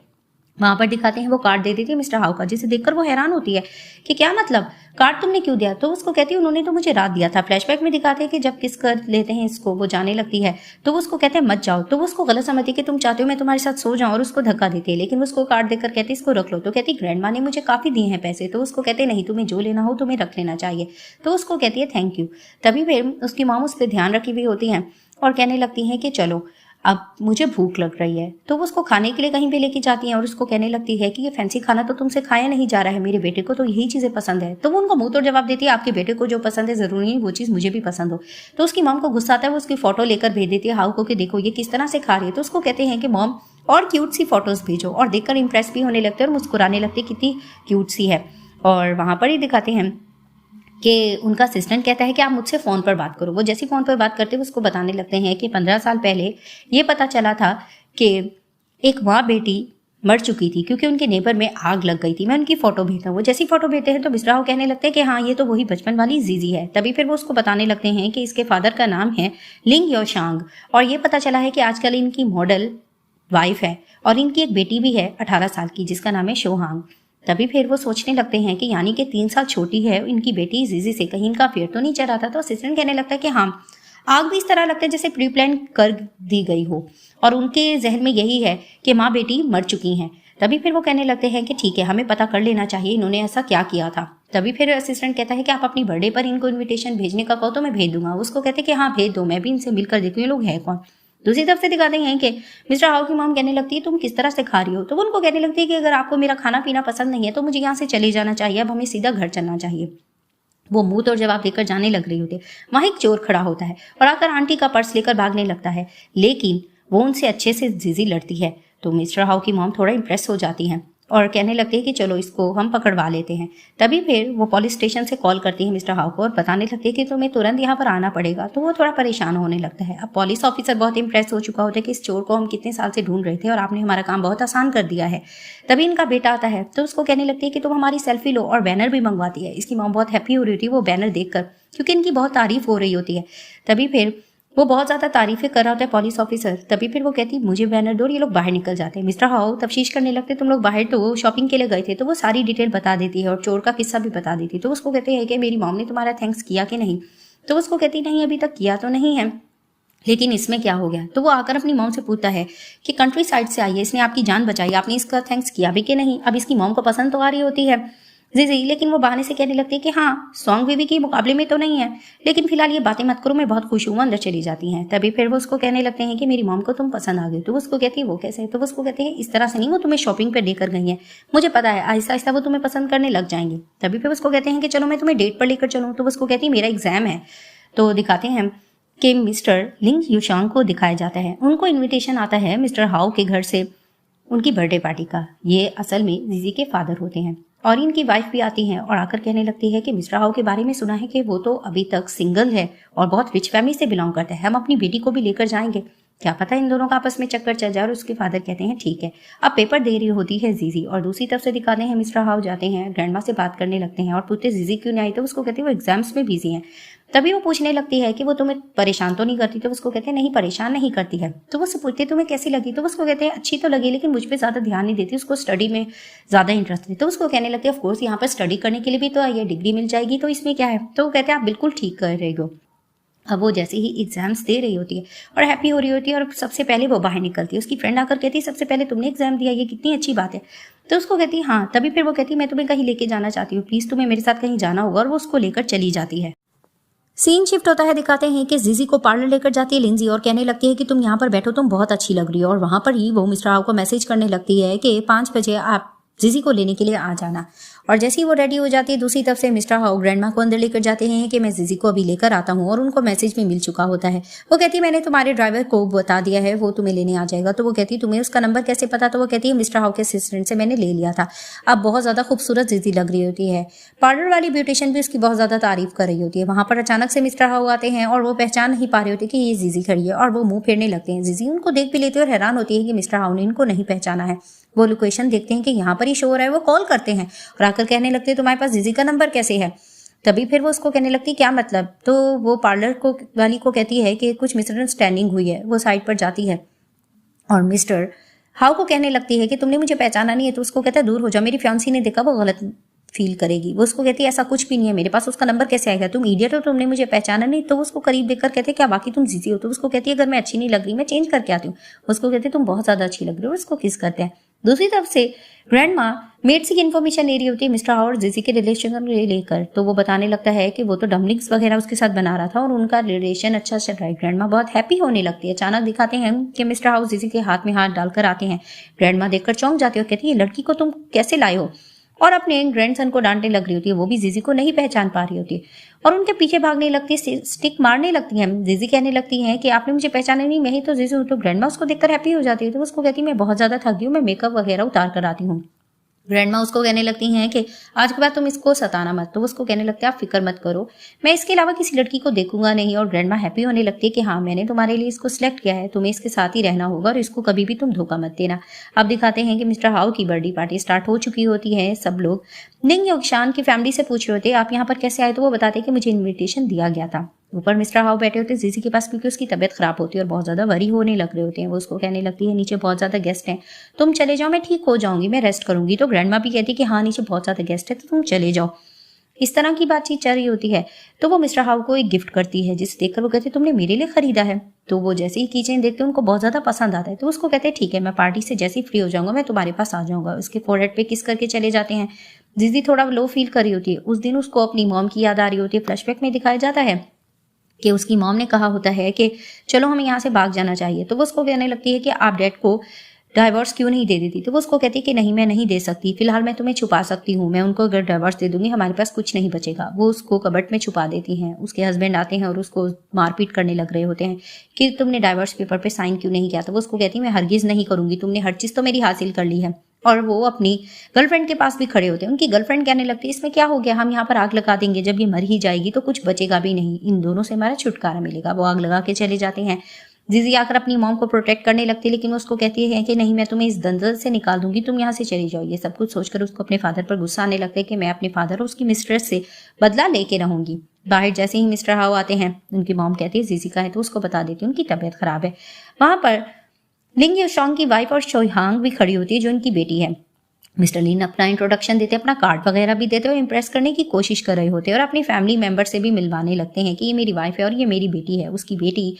वहां पर दिखाते हैं वो कार्ड दे देती है मिस्टर हाउ का, जिसे देखकर वो हैरान होती है कि क्या मतलब कार्ड तुमने क्यों दिया। तो उसको कहती है उन्होंने तो मुझे रात दिया था। फ्लैशबैक में दिखाते हैं कि जब किस कर लेते हैं इसको, वो जाने लगती है तो वो उसको कहते हैं मत जाओ। तो वो उसको गलत समझती है कि तुम चाहते हो मैं तुम्हारे साथ सो जाऊं, और उसको धक्का देती है। लेकिन वो उसको कार्ड देकर कहती है इसको रख लो। तो कहती ग्रैंड माँ ने मुझे काफी दिए हैं पैसे। तो उसको कहते नहीं तुम्हें जो लेना हो तुम्हें रख लेना चाहिए। तो उसको कहती है थैंक यू। तभी फिर उसकी मॉम उस पर ध्यान रखी हुई होती है और कहने लगती है कि चलो अब मुझे भूख लग रही है। तो वो उसको खाने के लिए कहीं पे लेके जाती हैं और उसको कहने लगती है कि ये फैंसी खाना तो तुमसे खाया नहीं जा रहा है, मेरे बेटे को तो यही चीजें पसंद है। तो वो उनको मुंह तोड़ जवाब देती है आपके बेटे को जो पसंद है जरूरी नहीं वो चीज मुझे भी पसंद हो। तो उसकी मॉम को गुस्सा आता है, वो उसकी फोटो लेकर भेज देती है हाउ को कि देखो ये किस तरह से खा रही है। तो उसको कहते हैं कि मॉम और क्यूट सी फोटोज भेजो, और देखकर इंप्रेस भी होने लगते हैं और मुस्कुराने लगते कितनी क्यूट सी है। और वहां पर ही दिखाते हैं कि उनका असिस्टेंट कहता है कि आप मुझसे फ़ोन पर बात करो। वो जैसी फ़ोन पर बात करते हैं उसको बताने लगते हैं कि 15 साल पहले ये पता चला था कि एक माँ बेटी मर चुकी थी क्योंकि उनके नेबर में आग लग गई थी, मैं उनकी फोटो भेजता हूँ। वो जैसी फोटो भेजते हैं तो मिस्टर हाउ कहने लगते हैं कि हाँ ये तो वही बचपन वाली जीजी है। तभी फिर वो उसको बताने लगते हैं कि इसके फादर का नाम है लिंग योशांग, और ये पता चला है कि आजकल इनकी मॉडल वाइफ है और इनकी एक बेटी भी है 18 साल की जिसका नाम है शोहांग। तभी फिर वो सोचने लगते हैं कि यानी कि 3 साल छोटी है इनकी बेटी जीजी से, कहीं इनका अफेयर तो नहीं चला था। तो असिस्टेंट कहने लगता है कि हाँ आग भी इस तरह लगता है जैसे प्री प्लान कर दी गई हो, और उनके जहन में यही है कि माँ बेटी मर चुकी हैं। तभी फिर वो कहने लगते हैं कि ठीक है हमें पता कर लेना चाहिए इन्होंने ऐसा क्या किया था। तभी फिर असिस्टेंट कहता है कि आप अपनी बर्थडे पर इनको इन्विटेशन भेजने का कहो तो मैं भेज दूंगा। उसको कहते हैं कि हाँ भेज दो, मैं भी इनसे मिलकर देखूँ ये लोग हैं कौन। दूसरी तरफ से दिखाते हैं कि मिस्टर हाउ की मॉम कहने लगती है तुम किस तरह से खा रही हो। तो वो उनको कहने लगती है कि अगर आपको मेरा खाना पीना पसंद नहीं है तो मुझे यहाँ से चले जाना चाहिए, अब हमें सीधा घर चलना चाहिए। वो मुंह तोड़ जवाब देकर जाने लग रही होती है। वहां एक चोर खड़ा होता है और आकर आंटी का पर्स लेकर भागने लगता है, लेकिन वो उनसे अच्छे से जीजी लड़ती है। तो मिस्टर हाउ की मॉम थोड़ा इंप्रेस हो जाती हैं और कहने लगती है कि चलो इसको हम पकड़वा लेते हैं। तभी फिर वो पुलिस स्टेशन से कॉल करती है मिस्टर हाउ को और बताने लगती है कि तुम्हें तुरंत यहाँ पर आना पड़ेगा। तो वो थोड़ा परेशान होने लगता है। अब पुलिस ऑफिसर बहुत इंप्रेस हो चुका होता है कि इस चोर को हम कितने साल से ढूंढ रहे थे और आपने हमारा काम बहुत आसान कर दिया है। तभी इनका बेटा आता है तो उसको कहने लगती है कि तुम हमारी सेल्फी लो, और बैनर भी मंगवाती है। इसकी मॉम बहुत हैप्पी हो रही होती है वो बैनर देखकर, क्योंकि इनकी बहुत तारीफ हो रही होती है। तभी फिर वो बहुत ज्यादा तारीफें कर रहा होता है पुलिस ऑफिसर। तभी फिर वो कहती मुझे बैनर दो, और ये लोग बाहर निकल जाते हैं। मिस्टर हाउ तफ्तीश करने लगते तुम लोग बाहर तो शॉपिंग के लिए गए थे। तो वो सारी डिटेल बता देती है और चोर का किस्सा भी बता देती है। तो उसको कहते हैं कि मेरी मॉम ने तुम्हारा थैंक्स किया कि नहीं। तो उसको कहती नहीं अभी तक किया तो नहीं है, लेकिन इसमें क्या हो गया। तो वो आकर अपनी मॉम से पूछता है कि कंट्री साइड से आई है, इसने आपकी जान बचाई, आपने इसका थैंक्स किया भी कि नहीं। अब इसकी मॉम को पसंद तो आ रही होती है जी, लेकिन वो बहाने से कहने लगती है कि हाँ सॉन्ग बेबी के मुकाबले में तो नहीं है, लेकिन फिलहाल ये बातें मत करो, मैं बहुत खुश हूँ। अंदर चली जाती हैं। तभी फिर वो उसको कहने लगते हैं कि मेरी मॉम को तुम पसंद आ गई। तो उसको कहती है वो कैसे। तो वो उसको कहते हैं इस तरह से नहीं, वो तुम्हें शॉपिंग पे लेकर गई है, मुझे पता है आहिस्ता आहिस्ता वो तुम्हें पसंद करने लग जाएंगे। तभी फिर उसको कहते हैं कि चलो मैं तुम्हें डेट पर लेकर चलूँ। तो उसको कहती है मेरा एग्जाम है। तो दिखाते हैं कि मिस्टर लिंग यूशांग को दिखाया जाता है, उनको इन्विटेशन आता है मिस्टर हाउ के घर से उनकी बर्थडे पार्टी का। ये असल में जीजी के फादर होते हैं और इनकी वाइफ भी आती हैं और आकर कहने लगती है कि मिस्टर हाउ के बारे में सुना है कि वो तो अभी तक सिंगल है और बहुत रिच फैमिली से बिलोंग करता है, हम अपनी बेटी को भी लेकर जाएंगे, क्या पता इन दोनों का आपस में चक्कर चल जाए। और उसके फादर कहते हैं ठीक है। अब पेपर दे रही होती है जीजी और दूसरी तरफ से दिखाते हैं मिस्टर हाउ जाते हैं, ग्रैंडमा से बात करने लगते हैं और पूछते जीजी क्यों नहीं आई, तो उसको कहते हैं वो एग्जाम्स में बिजी हैं। तभी वो पूछने लगती है कि वो तुम्हें परेशान तो नहीं करती, तो उसको कहते हैं नहीं परेशान नहीं करती है। तो वो उससे पूछते तुम्हें कैसी लगी, तो उसको कहते हैं अच्छी तो लगी लेकिन मुझ पर ज्यादा ध्यान नहीं देती, उसको स्टडी में ज्यादा इंटरेस्ट है। तो उसको कहने लगती है ऑफ कोर्स यहाँ पर स्टडी करने के लिए भी तो ये डिग्री मिल जाएगी, तो इसमें क्या है। तो वो कहते हैं आप बिल्कुल ठीक कर रही हो। अब वो जैसे ही एग्जाम्स दे रही होती है और हैप्पी हो रही होती है और सबसे पहले वो बाहर निकलती है, उसकी फ्रेंड आकर कहती है सबसे पहले तुमने एग्जाम दिया, ये कितनी अच्छी बात है। तो उसको कहती है हाँ। तभी फिर वो कहती है मैं तुम्हें कहीं लेके जाना चाहती हूँ, प्लीज तुम्हें मेरे साथ कहीं जाना होगा, और वो उसको लेकर चली जाती है। सीन शिफ्ट होता है, दिखाते हैं कि जीजी को पार्लर लेकर जाती है लिंजी और कहने लगती है कि तुम यहाँ पर बैठो, तुम बहुत अच्छी लग रही हो। और वहां पर ही वो मिस्टर हाउ को मैसेज करने लगती है कि 5 बजे आप जीजी को लेने के लिए आ जाना। और जैसे ही वो रेडी हो जाती है दूसरी तरफ से मिस्टर हाउ ग्रैंडमा को अंदर लेकर जाते हैं कि मैं जीजी को अभी लेकर आता हूँ, और उनको मैसेज भी मिल चुका होता है। वो कहती है मैंने तुम्हारे ड्राइवर को बता दिया है, वो तुम्हें लेने आ जाएगा। तो वो कहती है तुम्हें उसका नंबर कैसे पता, तो वो कहती है मिस्टर हाउ के असिस्टेंट से मैंने ले लिया था। अब बहुत ज्यादा खूबसूरत जीजी लग रही होती है, पार्लर वाली ब्यूटिशियन भी उसकी बहुत ज्यादा तारीफ कर रही होती है। वहां पर अचानक से मिस्टर हाउ आते हैं और वो पहचान नहीं पा रही होती कि ये जीजी खड़ी है, और वो मुंह फेरने लगते हैं। जीजी उनको देख भी लेती है और हैरान होती है कि मिस्टर हाउ ने इनको नहीं पहचाना है। वो लोकेशन देखते हैं कि यहाँ पर ही शो हो रहा है, वो कॉल करते हैं और आकर कहने लगते हैं तुम्हारे पास जीजी का नंबर कैसे है। तभी फिर वो उसको कहने लगती है क्या मतलब। तो वो पार्लर को वाली को कहती है कि कुछ मिसअंडरस्टैंडिंग हुई है। वो साइड पर जाती है और मिस्टर हाउ को कहने लगती है कि तुमने मुझे पहचाना नहीं है। तो उसको कहता है दूर हो जाओ, मेरी फियांसी ने देखा वो गलत फील करेगी। वो उसको कहती है ऐसा कुछ भी नहीं है, मेरे पास उसका नंबर कैसे आएगा, तुम इडियट हो, तुमने मुझे पहचाना नहीं। तो उसको करीब देखकर कहते हैं क्या बाकी तुम जीजी हो। तो उसको कहती है अगर मैं अच्छी नहीं लग रही मैं चेंज करके आती हूँ। उसको कहते हैं तुम बहुत ज्यादा अच्छी लग रही हो, उसको किस करते हैं। दूसरी तरफ से ग्रैंडमा मेड से इन्फॉर्मेशन ले रही होती है मिस्टर हाउ और जीजी के रिलेशन को लेकर। तो वो बताने लगता है कि वो तो डम्पलिंग्स वगैरह उसके साथ बना रहा था और उनका रिलेशन अच्छा चल रहा है। ग्रैंडमा बहुत हैप्पी होने लगती है। अचानक दिखाते हैं कि मिस्टर हाउ जीजी के हाथ में हाथ डालकर आते हैं। ग्रैंडमा देखकर चौंक जाती है और कहती है लड़की को तुम कैसे लाए हो, और अपने ग्रैंडसन को डांटने लग रही होती है। वो भी जीजी को नहीं पहचान पा रही होती है और उनके पीछे भागने लगती है, स्टिक मारने लगती है। जीजी कहने लगती है कि आपने मुझे पहचाना नहीं, मैं ही तो जीजी हूँ। तो ग्रैंडमा उसको देखकर हैप्पी हो जाती है। तो उसको कहती है मैं बहुत ज्यादा थक गई हूँ, मैं मेकअप वगैरह उतार कर आती हूँ। ग्रैंडमा उसको कहने लगती हैं कि आज के बाद तुम इसको सताना मत। तो उसको कहने लगते हैं आप फिक्र मत करो, मैं इसके अलावा किसी लड़की को देखूंगा नहीं। और ग्रैंडमा हैप्पी होने लगती है कि हाँ मैंने तुम्हारे लिए इसको सिलेक्ट किया है, तुम्हें इसके साथ ही रहना होगा और इसको कभी भी तुम धोखा मत देना। अब दिखाते हैं कि मिस्टर हाउ की बर्थडे पार्टी स्टार्ट हो चुकी होती है। सब लोग निंग योगशान की फैमिली से पूछ रहे होते आप यहाँ पर कैसे आए। तो वो बताते कि मुझे इन्विटेशन दिया गया था। ऊपर मिस्टर हाउ बैठे होते जीजी के पास क्योंकि उसकी तबीयत खराब होती है और बहुत ज्यादा वरी होने लग रहे होते हैं। वो उसको कहने लगती है नीचे बहुत ज्यादा गेस्ट हैं, तुम चले जाओ, मैं ठीक हो जाऊंगी, मैं रेस्ट करूंगी। तो ग्रैंडमा भी कहती है कि हाँ नीचे बहुत ज्यादा गेस्ट है तो तुम चले जाओ। इस तरह की बातचीत चल रही होती है। तो वो मिस्टर हाउ को एक गिफ्ट करती है जिसे देखकर वो कहते तुमने मेरे लिए खरीदा है। तो वो जैसे ही कीचेन देखते हैं उनको बहुत ज्यादा पसंद आता है। तो उसको कहते हैं ठीक है मैं पार्टी से जैसे ही फ्री हो जाऊंगा मैं तुम्हारे पास आ जाऊंगा। उसके फोरहेड पे किस करके चले जाते हैं। जीजी थोड़ा लो फील कर रही होती है। उस दिन उसको अपनी मॉम की याद आ रही होती है। फ्लैशबैक में दिखाया जाता है कि उसकी मॉम ने कहा होता है कि चलो हमें यहाँ से भाग जाना चाहिए। तो वो उसको कहने लगती है कि आप डैड को डाइवोर्स क्यों नहीं दे देती। तो वो उसको कहती है कि नहीं मैं नहीं दे सकती, फिलहाल मैं तुम्हें छुपा सकती हूँ, मैं उनको अगर डाइवोर्स दे दूंगी हमारे पास कुछ नहीं बचेगा। वो उसको कबर्ड में छुपा देती हैं। उसके हस्बैंड आते हैं और उसको मारपीट करने लग रहे होते हैं कि तुमने डाइवोर्स पेपर पे साइन क्यों नहीं किया। तो वो उसको कहती है मैं हरगिज नहीं करूंगी, तुमने हर चीज तो मेरी हासिल कर ली है। और वो अपनी गर्लफ्रेंड के पास भी खड़े होते हैं। उनकी गर्लफ्रेंड कहने लगती है इसमें क्या हो गया, हम यहाँ पर आग लगा देंगे, जब ये मर ही जाएगी तो कुछ बचेगा भी नहीं, इन दोनों से हमारा छुटकारा मिलेगा। वो आग लगा के चले जाते हैं। जीजी आकर अपनी मॉम को प्रोटेक्ट करने लगती है लेकिन उसको कहती है कि नहीं मैं तुम्हें इस दंदल से निकाल दूंगी, तुम यहाँ से चली जाओ। ये सब कुछ सोचकर उसको अपने फादर पर गुस्सा आने लगता है कि मैं अपने फादर और उसकी मिस्ट्रेस से बदला लेके रहूंगी। बाहर जैसे ही मिस्टर हाउ आते हैं उनकी मॉम कहती है जीजी का है तो उसको बता देती है उनकी तबीयत खराब है। वहां पर लिंग योशोंग की वाइफ और शोहांग भी खड़ी होती है जो उनकी बेटी है। मिस्टर लिन अपना इंट्रोडक्शन देते, अपना कार्ड वगैरह भी देते और इम्प्रेस करने की कोशिश कर रहे होते हैं और अपनी फैमिली मेंबर से भी मिलवाने लगते हैं कि ये मेरी वाइफ है और ये मेरी बेटी है। उसकी बेटी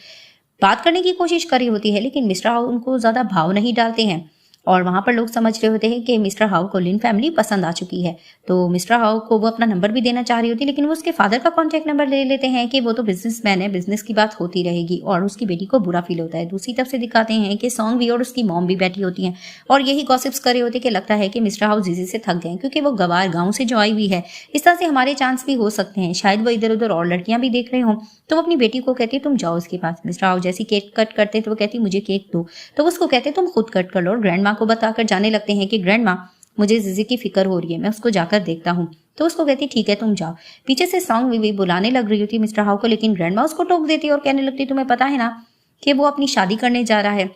बात करने की कोशिश कर रही होती है लेकिन मिस्टर हाउ उनको ज्यादा भाव नहीं डालते हैं और वहां पर लोग समझ रहे होते हैं कि मिस्टर हाउ को लिन फैमिली पसंद आ चुकी है। तो मिस्टर हाउ को वो अपना नंबर भी देना चाह रही होती है लेकिन वो उसके फादर का कॉन्टैक्ट नंबर ले लेते हैं कि वो तो बिजनेसमैन है, बिजनेस की बात होती रहेगी और उसकी बेटी को बुरा फील होता है। दूसरी तरफ से दिखाते हैं कि सॉन्ग भी और उसकी मॉम भी बैठी होती हैं और यही गॉसिप्स कर रहे होते कि लगता है कि मिस्टर हाउ जीजी से थक गए क्योंकि वो गवार गाँव से जो आई हुई है, इस तरह से हमारे चांस भी हो सकते हैं, शायद वो इधर उधर और लड़कियां भी देख रहे हों। तो वो अपनी बेटी को कहती है तुम जाओ उसके पास। मिस्टर हाउ जैसी केक कट करते तो वो कहती मुझे केक दो। तो उसको कहते तुम खुद कट कर लो और ग्रैंड माँ को बताकर जाने लगते हैं कि ग्रैंड माँ मुझे जीजी की फिक्र हो रही है, मैं उसको जाकर देखता हूँ। तो उसको कहती ठीक है तुम जाओ। पीछे से सॉन्ग विवी बुलाने लग रही होती मिस्टर हाउ को, लेकिन ग्रैंडमा उसको टोक देती और कहने लगती तुम्हें पता है ना कि वो अपनी शादी करने जा रहा है।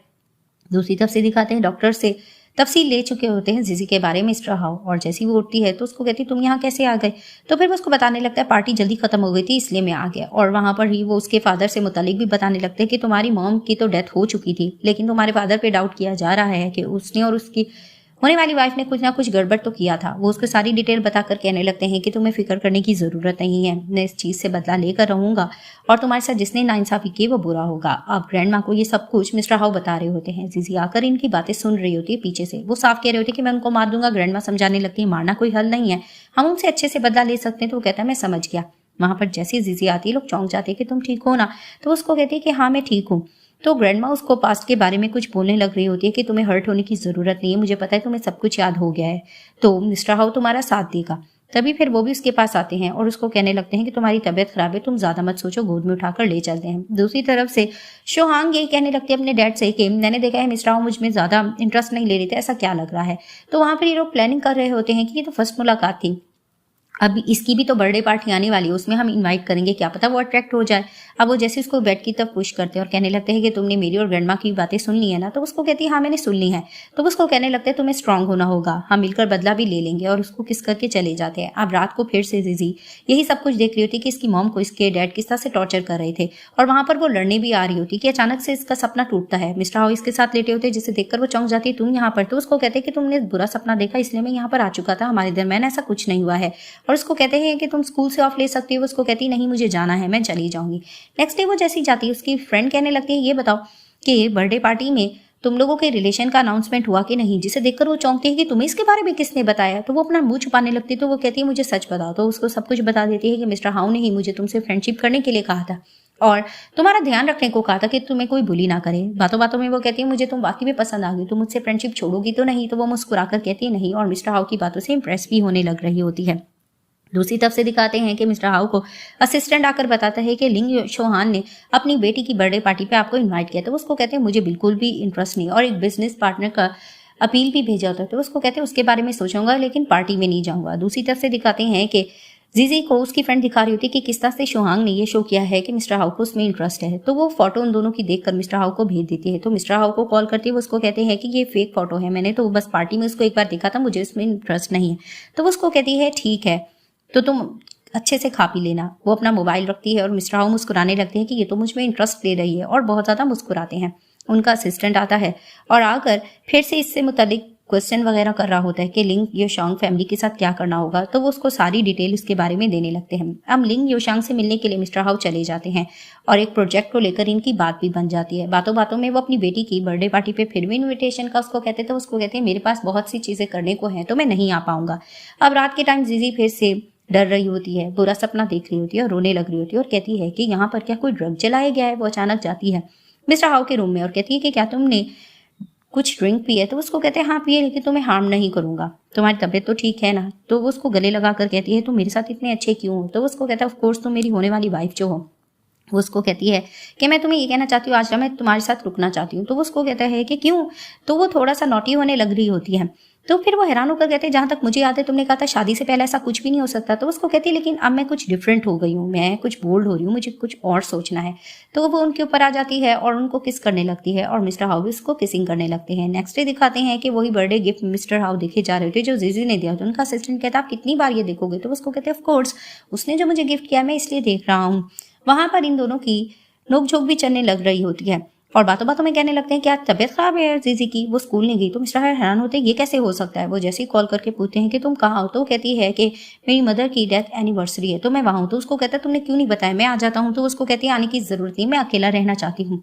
दूसरी तरफ से दिखाते हैं डॉक्टर से तफसील ले चुके होते हैं जीजी के बारे में मिस्टर हाउ, और जैसी वो उठती है तो उसको कहती तुम यहाँ कैसे आ गए। तो फिर वो उसको बताने लगता है पार्टी जल्दी खत्म हो गई थी इसलिए मैं आ गया, और वहां पर ही वो उसके फादर से मुतालिक भी बताने लगते हैं कि तुम्हारी मॉम की तो डेथ हो चुकी थी, लेकिन तुम्हारे फादर पे डाउट किया जा रहा है कि उसने और उसकी होने वाली वाइफ ने कुछ ना कुछ गड़बड़ तो किया था। वो उसको सारी डिटेल बताकर कहने लगते हैं कि तुम्हें फिक्र करने की जरूरत नहीं है, मैं इस चीज से बदला लेकर रहूंगा और तुम्हारे साथ जिसने नाइंसाफी की वो बुरा होगा। अब ग्रैंड माँ को ये सब कुछ मिस्टर हाउ बता रहे होते हैं। जीजी आकर इनकी बातें सुन रही होती है पीछे से। वो साफ कह रहे होते कि मैं उनको मार दूंगा। ग्रैंड माँ समझाने लगती है मारना कोई हल नहीं है, हम उनसे अच्छे से बदला ले सकते हैं। तो वो कहता है मैं समझ गया। वहां पर जैसे जीजी आती है लोग चौंक जाते हैं कि तुम ठीक हो ना। तो उसको कहती है कि हाँ मैं ठीक हूँ। तो ग्रैंडमा उसको पास्ट के बारे में कुछ बोलने लग रही होती है कि तुम्हें हर्ट होने की जरूरत नहीं है, मुझे पता है तुम्हें सब कुछ याद हो गया है, तो मिस्टर हाउ तुम्हारा साथ देगा। तभी फिर वो भी उसके पास आते हैं और उसको कहने लगते हैं कि तुम्हारी तबीयत खराब है, तुम ज्यादा मत सोचो, गोद में उठाकर ले चलते हैं। दूसरी तरफ से शोहांग यही कहने लगती है अपने डैड से कि मैंने देखा है मिस्टर हाउ मुझ में ज्यादा इंटरेस्ट नहीं ले रहे थे, ऐसा क्या लग रहा है। तो वहां पर ये लोग प्लानिंग कर रहे होते हैं कि ये तो फर्स्ट मुलाकात थी, अब इसकी भी तो बर्थडे पार्टी आने वाली है, उसमें हम इनवाइट करेंगे, क्या पता वो अट्रैक्ट हो जाए। अब वो जैसे उसको बेड की तरफ पुश करते हैं और कहने लगते हैं कि तुमने मेरी और ग्रैंडमा की बातें सुन ली है ना। तो उसको कहती है हाँ मैंने सुन ली है। तो उसको कहने लगते हैं तुम्हें स्ट्रांग होना होगा, हम मिलकर बदला भी ले लेंगे, और उसको किस करके चले जाते हैं। अब रात को फिर से जीजी यही सब कुछ देख रही होती कि इसकी मॉम को इसके डैड किस तरह से टॉर्चर कर रहे थे, और वहां पर वो लड़ने भी आ रही होती कि अचानक से इसका सपना टूटता है। मिस्टर हाउ इसके साथ लेटे होते जिसे देखकर वो चौंक जाती है तुम यहाँ पर। तो उसको कहते हैं कि तुमने बुरा सपना देखा इसलिए मैं यहाँ पर आ चुका था, हमारे दरमियान ऐसा कुछ नहीं हुआ है। और उसको कहते हैं कि तुम स्कूल से ऑफ ले सकती हो। उसको कहती नहीं मुझे जाना है, मैं चली जाऊंगी। नेक्स्ट डे वो जैसी जाती है उसकी फ्रेंड कहने लगती है ये बताओ कि बर्थडे पार्टी में तुम लोगों के रिलेशन का अनाउंसमेंट हुआ कि नहीं, जिसे देखकर वो चौंकती है कि तुम्हें इसके बारे में किसने बताया। तो वो अपना मुंह छुपाने लगती है। तो वो कहती है मुझे सच बताओ। तो उसको सब कुछ बता देती है कि मिस्टर हाउ ने ही मुझे तुमसे फ्रेंडशिप करने के लिए कहा था और तुम्हारा ध्यान रखने को कहा था कि तुम्हें कोई बुली ना करे। बातों बातों में वो कहती है मुझे तुम वाकई में पसंद आ गई, तुम मुझसे फ्रेंडशिप छोड़ोगी तो नहीं। तो वो मुस्कुराकर कहती है नहीं, और मिस्टर हाउ की बातों से इंप्रेस भी होने लग रही होती है। दूसरी तरफ से दिखाते हैं कि मिस्टर हाउ को असिस्टेंट आकर बताता है कि लिंग शोहान ने अपनी बेटी की बर्थडे पार्टी पे आपको इनवाइट किया। तो उसको कहते हैं मुझे बिल्कुल भी इंटरेस्ट नहीं, और एक बिजनेस पार्टनर का अपील भी भेजा होता है। तो उसको कहते हैं उसके बारे में सोचूंगा लेकिन पार्टी में नहीं जाऊंगा। दूसरी तरफ से दिखाते हैं कि जीजी को उसकी फ्रेंड दिखा रही होती है कि किस तरह से शोहांग ने ये शो किया है कि मिस्टर हाउ को उसमें इंटरेस्ट है। तो वो फोटो उन दोनों की देखकर मिस्टर हाउ को भेज देती है। तो मिस्टर हाउ को कॉल करती है, वो उसको कहते हैं कि ये फेक फोटो है, मैंने तो बस पार्टी में उसको एक बार देखा था, मुझे उसमें इंटरेस्ट नहीं है। तो वो उसको कहती है ठीक है तो तुम अच्छे से खा पी लेना। वो अपना मोबाइल रखती है और मिस्टर हाउ मुस्कुराने लगते हैं कि ये तो मुझ में इंटरेस्ट ले रही है, और बहुत ज्यादा मुस्कुराते हैं। उनका असिस्टेंट आता है और आकर फिर से इससे मुतालिक क्वेश्चन वगैरह कर रहा होता है कि लिंग योशांग फैमिली के साथ क्या करना होगा। तो वो उसको सारी डिटेल इसके बारे में देने लगते हैं। अब लिंग योशांग से मिलने के लिए मिस्टर हाउ चले जाते हैं और एक प्रोजेक्ट को लेकर इनकी बात भी बन जाती है। बातों बातों में वो अपनी बेटी की बर्थडे पार्टी पे फिर भी इन्विटेशन का उसको कहते थे। उसको कहते हैं मेरे पास बहुत सी चीजें करने को है तो मैं नहीं आ पाऊंगा। अब रात के टाइम जीजी फिर से डर रही होती है, बुरा सपना देख रही होती है और रोने लग रही होती है और कहती है कि यहाँ पर क्या कोई ड्रग चलाया गया है। वो अचानक जाती है मिस्टर हाउ के रूम में और कहती है कि क्या तुमने कुछ ड्रिंक पिए। तो उसको कहते हैं हाँ पिए, लेकिन तुम्हें हार्म नहीं करूंगा, तुम्हारी तबीयत तो ठीक है ना। तो वो उसको गले लगा कर कहती है तुम मेरे साथ इतने अच्छे क्यों हो। तो उसको कहता है ऑफ कोर्स तुम मेरी होने वाली वाइफ जो हो। वो उसको कहती है कि मैं तुम्हें ये कहना चाहती हूँ आज मैं तुम्हारे साथ रुकना चाहती हूँ। तो वो उसको कहता है कि क्यों। तो वो थोड़ा सा नॉटी होने लग रही होती है। तो फिर वो हैरान होकर कहते हैं जहां तक मुझे याद है तुमने कहा था शादी से पहले ऐसा कुछ भी नहीं हो सकता। तो उसको कहती है लेकिन अब मैं कुछ डिफरेंट हो गई हूँ, मैं कुछ बोल्ड हो रही हूँ, मुझे कुछ और सोचना है। तो वो उनके ऊपर आ जाती है और उनको किस करने लगती है और मिस्टर हाउ उसको किसिंग करने लगते हैं। नेक्स्ट डे दिखाते हैं कि वही बर्थडे गिफ्ट मिस्टर हाउ देखे जा रहे थे जो जीजी ने दिया। तो उनका असिस्टेंट कहता है आप कितनी बार ये देखोगे। तो उसको कहते हैं ऑफ कोर्स उसने जो मुझे गिफ्ट किया मैं इसलिए देख रहा हूँ। वहां पर इन दोनों की नोकझोंक भी चलने लग रही होती है और बातों बातों में कहने लगते हैं क्या तबीयत खराब है जीजी की, वो स्कूल नहीं गई। तो मिस्टर हाउ हैरान होते हैं ये कैसे हो सकता है। वो जैसे ही कॉल करके पूछते हैं कि तुम कहाँ हो। तो वो कहती है कि मेरी मदर की डेथ एनिवर्सरी है तो मैं वहां हूँ। तो उसको कहता है तुमने क्यों नहीं बताया, मैं आ जाता हूँ। तो उसको कहती है आने की जरूरत नहीं, मैं अकेला रहना चाहती हूँ।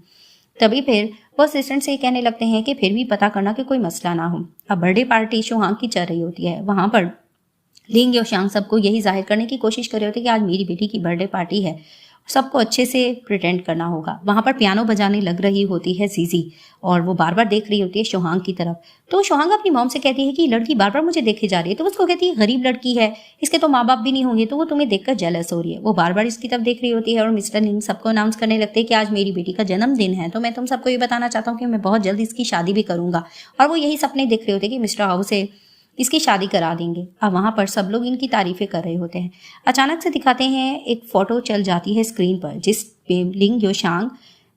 तभी फिर वो असिस्टेंट से कहने लगते हैं कि फिर भी पता करना कि कोई मसला ना हो। अब बर्थडे पार्टी शोहांग की चल रही होती है। वहां पर लिंग योशांग सबको यही जाहिर करने की कोशिश कर रहे होते कि आज मेरी बेटी की बर्थडे पार्टी है, सबको अच्छे से प्रिटेंड करना होगा। वहां पर पियानो बजाने लग रही होती है जीजी और वो बार बार देख रही होती है शोहांग की तरफ। तो शोहांग अपनी मॉम से कहती है कि लड़की बार बार मुझे देखे जा रही है। तो उसको कहती है गरीब लड़की है, इसके तो माँ बाप भी नहीं होंगे, तो वो तुम्हें देखकर जेलस हो रही है। वो बार बार इसकी तरफ देख रही होती है और मिस्टर लिंग सबको अनाउंस करने लगते हैं कि आज मेरी बेटी का जन्मदिन है तो मैं तुम सबको ये बताना चाहता हूँ कि मैं बहुत जल्दी इसकी शादी भी करूंगा। और वो यही सपने देख रहे होते कि मिस्टर हाउ से इसकी शादी करा देंगे। अब वहाँ पर सब लोग इनकी तारीफें कर रहे होते हैं। अचानक से दिखाते हैं एक फोटो चल जाती है स्क्रीन पर जिस पे लिंग योशांग,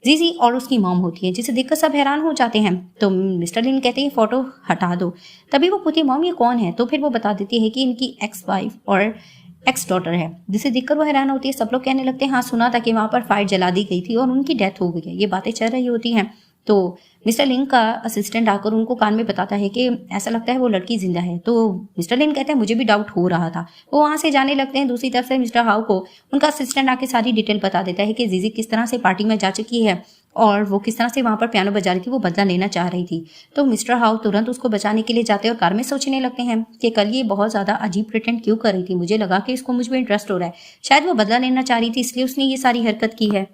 जीजी और उसकी मॉम होती है, जिसे देखकर सब हैरान हो जाते हैं। तो मिस्टर लिन कहते हैं फोटो हटा दो। तभी वो पूछती है मॉम ये कौन है, तो फिर वो बता देती है कि इनकी एक्स वाइफ और एक्स डॉटर है, जिसे देखकर वो हैरान होती है। सब लोग कहने लगते हैं हाँ सुना था कि वहाँ पर फायर जला दी गई थी और उनकी डेथ हो गई है। ये बातें चल रही होती हैं। तो मिस्टर लिन का असिस्टेंट आकर उनको कान में बताता है कि ऐसा लगता है वो लड़की जिंदा है। तो मिस्टर लिन कहते हैं मुझे भी डाउट हो रहा था। वो वहां से जाने लगते हैं। दूसरी तरफ से मिस्टर हाउ को उनका असिस्टेंट आके सारी डिटेल बता देता है कि जीजी किस तरह से पार्टी में जा चुकी है और वो किस तरह से वहां पर पियानो बजा रही थी, वो बदला लेना चाह रही थी। तो मिस्टर हाउ तुरंत उसको बचाने के लिए जाते हैं और कार में सोचने लगते हैं कि कल ये बहुत ज्यादा अजीब प्रिटेंड क्यों कर रही थी। मुझे लगा कि इसको मुझ में इंटरेस्ट हो रहा है, शायद वो बदला लेना चाह रही थी, इसलिए उसने ये सारी हरकत की है।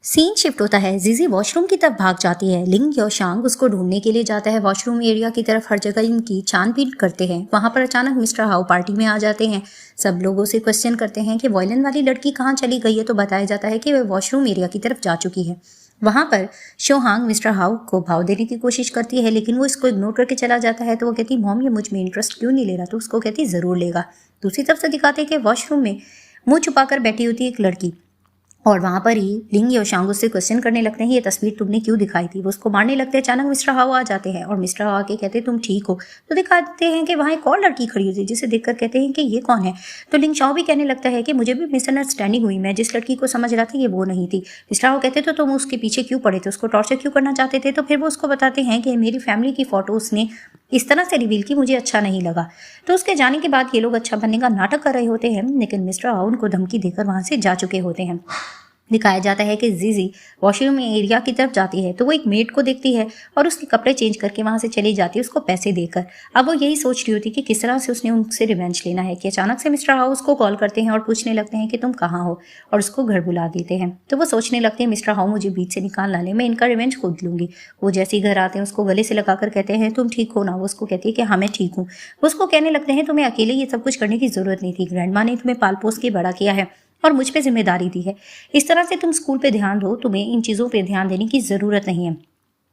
सीन शिफ्ट होता है। जीजी वॉशरूम की तरफ भाग जाती है। लिंग योशांग उसको ढूंढने के लिए जाता है वॉशरूम एरिया की तरफ। हर जगह इनकी छानबीन करते हैं। वहां पर अचानक मिस्टर हाउ पार्टी में आ जाते हैं। सब लोगों से क्वेश्चन करते हैं कि वॉयलिन वाली लड़की कहाँ चली गई है। तो बताया जाता है कि वह वॉशरूम एरिया की तरफ जा चुकी है। वहां पर शोहांग मिस्टर हाउ को भाव देने की कोशिश करती है, लेकिन वो इसको इग्नोर करके चला जाता है। तो वो कहती मॉम ये मुझ में इंटरेस्ट क्यों नहीं ले रहा। तो उसको कहती जरूर लेगा। दूसरी तरफ से दिखाते हैं कि वॉशरूम में मुंह छुपाकर बैठी होती है एक लड़की और वहां पर ही लिंग योशांग उससे क्वेश्चन करने लगते हैं ये तस्वीर तुमने क्यों दिखाई थी। वो उसको मारने लगते हैं। अचानक मिस्टर हाउ आ जाते हैं और मिस्टर हाउ आके कहते हैं तुम ठीक हो। तो दिखाते हैं कि वहां एक और लड़की खड़ी हुई थी, जिसे देखकर कहते हैं कि ये कौन है। तो लिंग शाओ भी कहने लगता है कि मुझे भी मिसअंडरस्टैंडिंग हुई, मैं जिस लड़की को समझ रहा था ये वो नहीं थी। मिस्टर हाउ कहते तो तुम उसके पीछे क्यों पड़े थे, उसको टॉर्चर क्यों करना चाहते थे। तो फिर वो उसको बताते हैं कि मेरी फैमिली की फोटो उसने इस तरह से रिवील की, मुझे अच्छा नहीं लगा। तो उसके जाने के बाद ये लोग अच्छा बनने का नाटक कर रहे होते हैं, लेकिन मिस्टर हाउ उनको धमकी देकर वहां से जा चुके होते हैं। दिखाया जाता है कि जीजी वॉशरूम एरिया की तरफ जाती है। तो वो एक मेड को देखती है और उसके कपड़े चेंज करके वहां से चली जाती है उसको पैसे देकर। अब वो यही सोच रही होती कि किस तरह से उसने उनसे रिवेंज लेना है कि अचानक से मिस्टर हाउ उसको कॉल करते हैं और पूछने लगते हैं कि तुम कहाँ हो, और उसको घर बुला देते हैं। तो वो सोचने लगते हैं मिस्टर हाउ मुझे बीच से निकाल ना ले, मैं इनका रिवेंज खुद लूंगी। वो जैसे ही घर आते हैं उसको गले से लगाकर कहते हैं तुम ठीक हो ना। वो उसको कहती है कि हाँ मैं ठीक हूँ। वो उसको कहने लगते हैं तुम्हें अकेले ये सब कुछ करने की जरूरत नहीं थी, ग्रैंडमा ने तुम्हें पाल पोस के बड़ा किया है और मुझ पे जिम्मेदारी दी है। इस तरह से तुम स्कूल पे ध्यान दो, तुम्हें इन चीज़ों पे ध्यान देने की ज़रूरत नहीं है।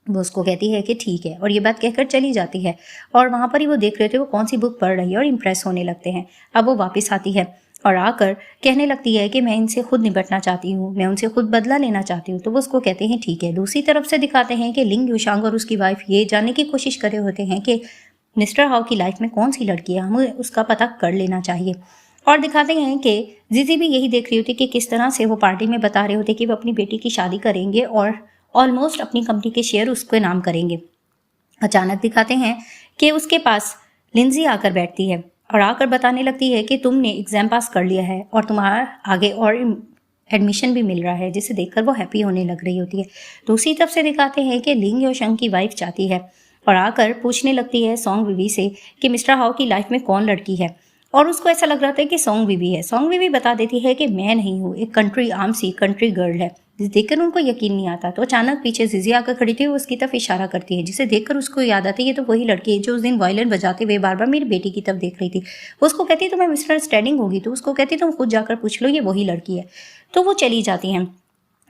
वो उसको कहती है कि ठीक है और ये बात कहकर चली जाती है। और वहाँ पर ही वो देख रहे थे वो कौन सी बुक पढ़ रही है और इम्प्रेस होने लगते हैं। अब वो वापस आती है और आकर कहने लगती है कि मैं इनसे खुद निपटना चाहती हूँ, मैं उनसे खुद बदला लेना चाहती हूँ। तो वो उसको कहते हैं ठीक है। दूसरी तरफ से दिखाते हैं कि लिंग योशांग और उसकी वाइफ ये जानने की कोशिश कर रहे होते हैं कि मिस्टर हाउ की लाइफ में कौन सी लड़की है, हमें उसका पता कर लेना चाहिए। और दिखाते हैं कि जीजी भी यही देख रही होती कि किस तरह से वो पार्टी में बता रहे होते कि वो अपनी बेटी की शादी करेंगे और ऑलमोस्ट अपनी कंपनी के शेयर उसके नाम करेंगे। अचानक दिखाते हैं कि उसके पास लिंजी आकर बैठती है और आकर बताने लगती है कि तुमने एग्जाम पास कर लिया है और तुम्हारा आगे और एडमिशन भी मिल रहा है, जिसे देखकर वो हैप्पी होने लग रही होती है। दूसरी तरफ से दिखाते हैं कि लिंग योशंग की वाइफ चाहती है और आकर पूछने लगती है सॉन्ग बीबी से कि मिस्टर हाउ की लाइफ में कौन लड़की है, और उसको ऐसा लग रहा था कि सॉन्ग बीबी है। सॉन्ग बीबी बता देती है कि मैं नहीं हूँ, एक कंट्री आम सी कंट्री गर्ल है। देखकर उनको यकीन नहीं आता। तो अचानक पीछे जीजी आकर खड़ी थी, वो उसकी तरफ इशारा करती है, जिसे देखकर उसको याद आती है ये तो वही लड़की है जो उस दिन वायलिन बजाते हुए बार बार मेरी बेटी की तरफ देख रही थी। वो उसको कहती तुम्हें मिसअंडरस्टैंडिंग होगी। तो उसको कहती तुम खुद जाकर पूछ लो, ये वही लड़की है। तो वो चली जाती हैं।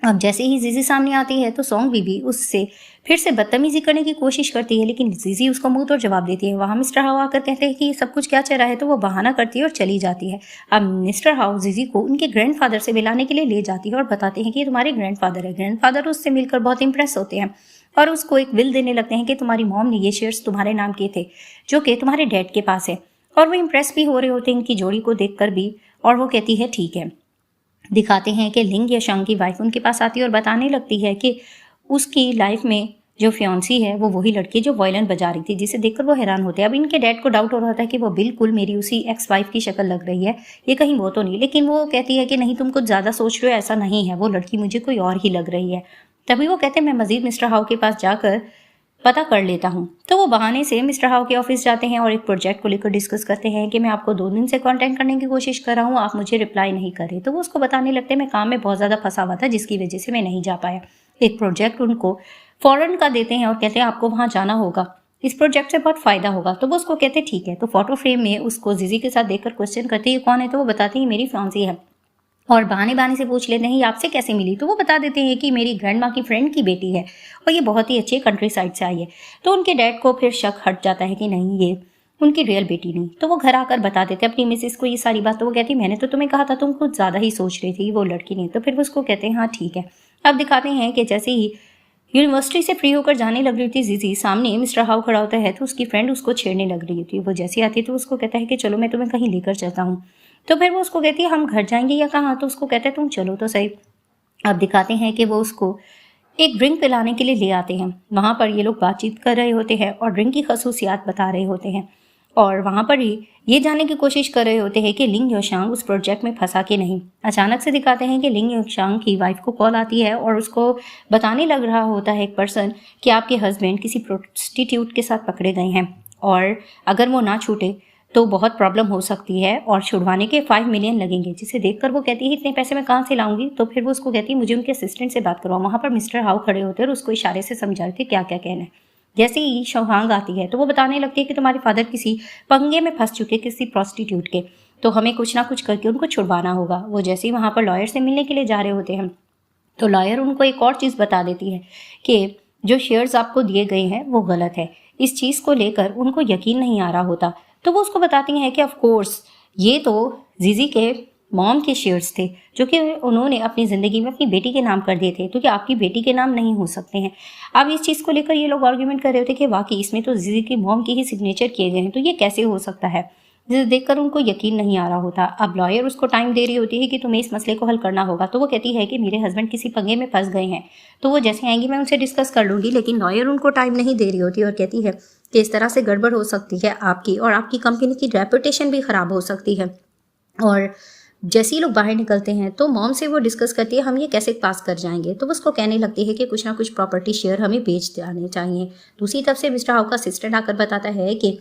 अब जैसे ही जीजी सामने आती है तो सॉन्ग बीबी उससे फिर से बदतमीजी करने की कोशिश करती है, लेकिन जीजी उसको मुंह तोड़ जवाब देती है। वहां मिस्टर हाउ आकर कहते हैं कि ये सब कुछ क्या चल रहा है, तो वो बहाना करती है और चली जाती है। अब मिस्टर हाउ जीजी को उनके ग्रैंडफादर से मिलाने के लिए ले जाती है और बताते हैं कि ये तुम्हारे ग्रैंडफादर है। ग्रैंडफादर उससे मिलकर बहुत इंप्रेस होते हैं और उसको एक विल देने लगते हैं कि तुम्हारी मॉम ने ये शेयर्स तुम्हारे नाम किए थे जो कि तुम्हारे डैड के पास है। और वो इंप्रेस भी हो रहे होते हैं इनकी जोड़ी को देखकर भी, और वो कहती है ठीक है। दिखाते हैं कि लिंग योशांग की वाइफ उनके पास आती है और बताने लगती है कि उसकी लाइफ में जो फियांसी है वो वही लड़की जो वायलिन बजा रही थी, जिसे देखकर वो हैरान होते हैं। अब इनके डैड को डाउट हो रहा था कि वो बिल्कुल मेरी उसी एक्स वाइफ की शक्ल लग रही है, ये कहीं वो तो नहीं। लेकिन वो कहती है कि नहीं तुम कुछ ज़्यादा सोच रहे हो, ऐसा नहीं है, वो लड़की मुझे कोई और ही लग रही है। तभी वो कहते हैं मैं मजीद मिस्टर हाउ के पास जाकर पता कर लेता हूँ। तो वो बहाने से मिस्टर हाउ के ऑफिस जाते हैं और एक प्रोजेक्ट को लेकर डिस्कस करते हैं कि मैं आपको 2 दिन से कांटेक्ट करने की कोशिश कर रहा हूँ, आप मुझे रिप्लाई नहीं कर रहे। तो वो उसको बताने लगते हैं मैं काम में बहुत ज़्यादा फंसा हुआ था जिसकी वजह से मैं नहीं जा पाया। एक प्रोजेक्ट उनको फॉरेन का देते हैं और कहते हैं आपको वहाँ जाना होगा, इस प्रोजेक्ट से बहुत फायदा होगा। तो वो उसको कहते हैं ठीक है। तो फोटो फ्रेम में उसको जीजी के साथ देखकर क्वेश्चन करते हैं कौन है, तो वो बताती है मेरी फियांसी है। और बहाने से पूछ लेते हैं ये आपसे कैसे मिली, तो वो बता देते हैं कि मेरी ग्रैंड माँ की फ्रेंड की बेटी है और ये बहुत ही अच्छी कंट्री साइड से आई है। तो उनके डैड को फिर शक हट जाता है कि नहीं ये उनकी रियल बेटी नहीं। तो वो घर आकर बता देते अपनी मिसेस को ये सारी बात। तो वो कहती मैंने तो तुम्हें कहा था, तुम कुछ ज़्यादा ही सोच रही थी, वो लड़की नहीं। तो फिर वो उसको कहते हैं हाँ ठीक है। अब दिखाते हैं कि जैसे ही यूनिवर्सिटी से फ्री होकर जाने लग रही थी जीजी, सामने मिस्टर हाउ खड़ा होता है। तो उसकी फ्रेंड उसको छेड़ने लग रही होती है। वो जैसे आती है तो उसको कहता है कि चलो मैं तुम्हें कहीं लेकर चलता हूँ। तो फिर वो उसको कहती है हम घर जाएंगे या कहाँ। तो उसको कहते हैं तुम चलो तो सही। अब दिखाते हैं कि वो उसको एक ड्रिंक पिलाने के लिए ले आते हैं। वहाँ पर ये लोग बातचीत कर रहे होते हैं और ड्रिंक की खसूसियात बता रहे होते हैं, और वहाँ पर ही ये जानने की कोशिश कर रहे होते हैं कि लिंग योशांग उस प्रोजेक्ट में फंसा के नहीं। अचानक से दिखाते हैं कि लिंग योशांग की वाइफ को कॉल आती है और उसको बताने लग रहा होता है एक पर्सन कि आपके हस्बैंड किसी प्रोस्टिट्यूट के साथ पकड़े गए हैं, और अगर वो ना छूटे तो बहुत प्रॉब्लम हो सकती है और छुड़वाने के 5 मिलियन लगेंगे। जिसे देखकर वो कहती है इतने पैसे मैं कहाँ से लाऊंगी। तो फिर वो उसको कहती है मुझे उनके असिस्टेंट से बात करवाओ। वहाँ पर मिस्टर हाउ खड़े होते हैं और उसको इशारे से समझा रहे थे क्या क्या कहना है। जैसे ही शोहांग आती है तो वो बताने लगती है कि तुम्हारे फादर किसी पंगे में फंस चुके, किसी प्रोस्टिट्यूट के, तो हमें कुछ ना कुछ करके उनको छुड़वाना होगा। वो जैसे ही वहाँ पर लॉयर से मिलने के लिए जा रहे होते हैं तो लॉयर उनको एक और चीज़ बता देती है कि जो शेयर्स आपको दिए गए हैं वो गलत है। इस चीज़ को लेकर उनको यकीन नहीं आ रहा होता। तो वो उसको बताती हैं कि ऑफ कोर्स ये तो जीजी के मॉम के शेयर्स थे जो कि उन्होंने अपनी ज़िंदगी में अपनी बेटी के नाम कर दिए थे, तो कि आपकी बेटी के नाम नहीं हो सकते हैं। अब इस चीज़ को लेकर ये लोग आर्ग्यूमेंट कर रहे होते कि वाकई इसमें तो जीजी की मॉम की ही सिग्नेचर किए गए हैं, तो ये कैसे हो सकता है, जिसे देखकर उनको यकीन नहीं आ रहा होता। अब लॉयर उसको टाइम दे रही होती है कि तुम्हें इस मसले को हल करना होगा। तो वो कहती है कि मेरे हस्बैंड किसी पंगे में फंस गए हैं, तो वो जैसे आएंगी मैं उनसे डिस्कस कर लूँगी। लेकिन लॉयर उनको टाइम नहीं दे रही होती और कहती है कि इस तरह से गड़बड़ हो सकती है आपकी, और आपकी कंपनी की रेपुटेशन भी ख़राब हो सकती है। और जैसे ही लोग बाहर निकलते हैं तो मॉम से वो डिस्कस करती है हम ये कैसे पास कर जाएंगे। तो वो उसको कहने लगती है कि कुछ ना कुछ प्रॉपर्टी शेयर हमें बेच देने चाहिए। दूसरी तरफ से मिस्टर हाउ का असिस्टेंट आकर बताता है कि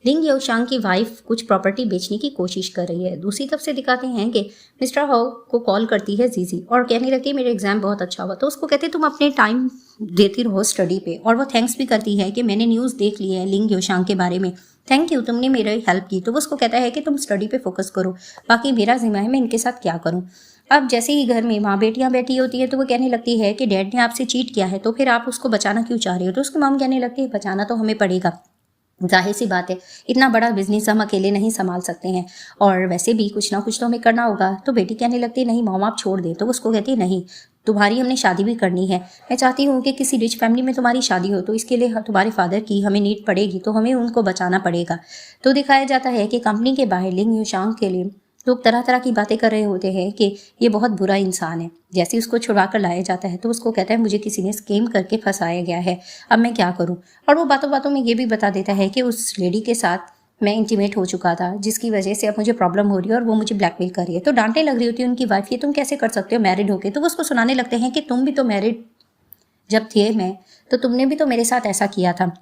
लिंग योशांग की वाइफ कुछ प्रॉपर्टी बेचने की कोशिश कर रही है। दूसरी तरफ से दिखाते हैं कि मिस्टर हाउ को कॉल करती है जीजी और कहने लगती है मेरा एग्जाम बहुत अच्छा हुआ। तो उसको कहते हैं तुम अपने टाइम देती रहो स्टडी पे, और वो थैंक्स भी करती है कि मैंने न्यूज़ देख ली है लिंग योशांग के बारे में, थैंक यू तुमने मेरी हेल्प की। तो वो उसको कहता है कि तुम स्टडी पे फोकस करो, बाकी मेरा जिम्मा है मैं इनके साथ क्या करूँ। अब जैसे ही घर में माँ बेटियाँ बैठी होती है तो वो कहने लगती है कि डैड ने आपसे चीट किया है तो फिर आप उसको बचाना क्यों चाह रहे हो। तो उसकी मॉम कहने लगती है बचाना तो हमें पड़ेगा, जाहिर सी बात है इतना बड़ा बिजनेस हम अकेले नहीं संभाल सकते हैं, और वैसे भी कुछ ना कुछ तो हमें करना होगा। तो बेटी कहने लगती है नहीं मॉम आप छोड़ दे। तो उसको कहती है नहीं तुम्हारी हमने शादी भी करनी है, मैं चाहती हूँ कि किसी रिच फैमिली में तुम्हारी शादी हो, तो इसके लिए तुम्हारे फादर की हमें नीड पड़ेगी, तो हमें उनको बचाना पड़ेगा। तो दिखाया जाता है कि कंपनी के बाहर लिंग योशांग के लिए लोग तरह तरह की बातें कर रहे होते हैं कि ये बहुत बुरा इंसान है। जैसे उसको छुड़वा कर लाया जाता है तो उसको कहता है मुझे किसी ने स्कीम करके फंसाया गया है, अब मैं क्या करूं। और वो बातों बातों में ये भी बता देता है कि उस लेडी के साथ मैं इंटीमेट हो चुका था जिसकी वजह से अब मुझे प्रॉब्लम हो रही है और वो मुझे ब्लैकमेल कर रही है। तो डांटे लग रही होती है उनकी वाइफ, ये तुम कैसे कर सकते हो मैरिड होके। तो वो उसको सुनाने लगते हैं कि तुम भी तो मैरिड जब थे मैं, तो तुमने भी तो मेरे साथ ऐसा किया था,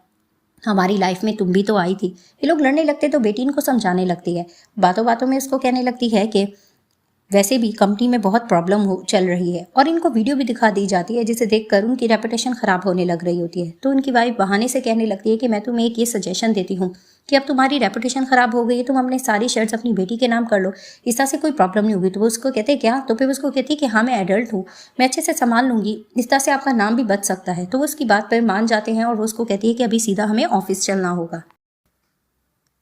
हमारी लाइफ में तुम भी तो आई थी। ये लोग लड़ने लगते तो बेटी इनको समझाने लगती है। बातों बातों में उसको कहने लगती है कि वैसे भी कंपनी में बहुत प्रॉब्लम चल रही है, और इनको वीडियो भी दिखा दी जाती है जिसे देखकर उनकी रेपुटेशन ख़राब होने लग रही होती है। तो उनकी वाइफ बहाने से कहने लगती है कि मैं तुम्हें एक ये सजेशन देती हूँ कि अब तुम्हारी रेपुटेशन ख़राब हो गई है, तुम अपने सारी शेयर्स अपनी बेटी के नाम कर लो, इस तरह से कोई प्रॉब्लम नहीं होगी। तो वो उसको कहते हैं क्या। तो फिर उसको कहती है कि हाँ मैं एडल्ट हूँ, मैं अच्छे से संभाल लूँगी, इस तरह से आपका नाम भी बच सकता है। तो वो उसकी बात पर मान जाते हैं और वो उसको कहती है कि अभी सीधा हमें ऑफिस चलना होगा।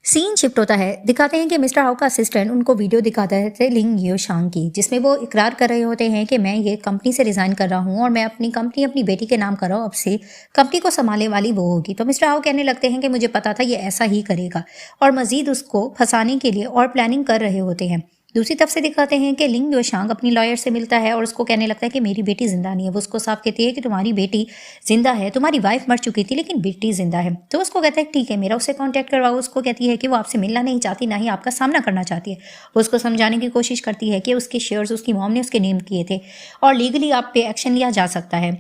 सीन शिफ्ट होता है, दिखाते हैं कि मिस्टर हाउ का असिस्टेंट उनको वीडियो दिखाता है लिंग योशांग की, जिसमें वो इकरार कर रहे होते हैं कि मैं ये कंपनी से रिजाइन कर रहा हूँ और मैं अपनी कंपनी अपनी बेटी के नाम कर रहा हूँ, अब से कंपनी को संभालने वाली वो होगी। तो मिस्टर हाउ कहने लगते हैं कि मुझे पता था ये ऐसा ही करेगा, और मजीद उसको फंसाने के लिए और प्लानिंग कर रहे होते हैं। दूसरी तरफ से दिखाते हैं कि लिंग योशांग अपनी लॉयर से मिलता है और उसको कहने लगता है कि मेरी बेटी जिंदा नहीं है। वो उसको साफ कहती है कि तुम्हारी बेटी जिंदा है, तुम्हारी वाइफ मर चुकी थी लेकिन बेटी जिंदा है। तो उसको कहता है ठीक है मेरा उससे कांटेक्ट करवाओ। उसको कहती है कि वो आपसे मिलना नहीं चाहती, ना ही आपका सामना करना चाहती है। वो उसको समझाने की कोशिश करती है कि उसके शेयर्स उसकी मॉम ने उसके नेम किए थे और लीगली आप पे एक्शन लिया जा सकता है,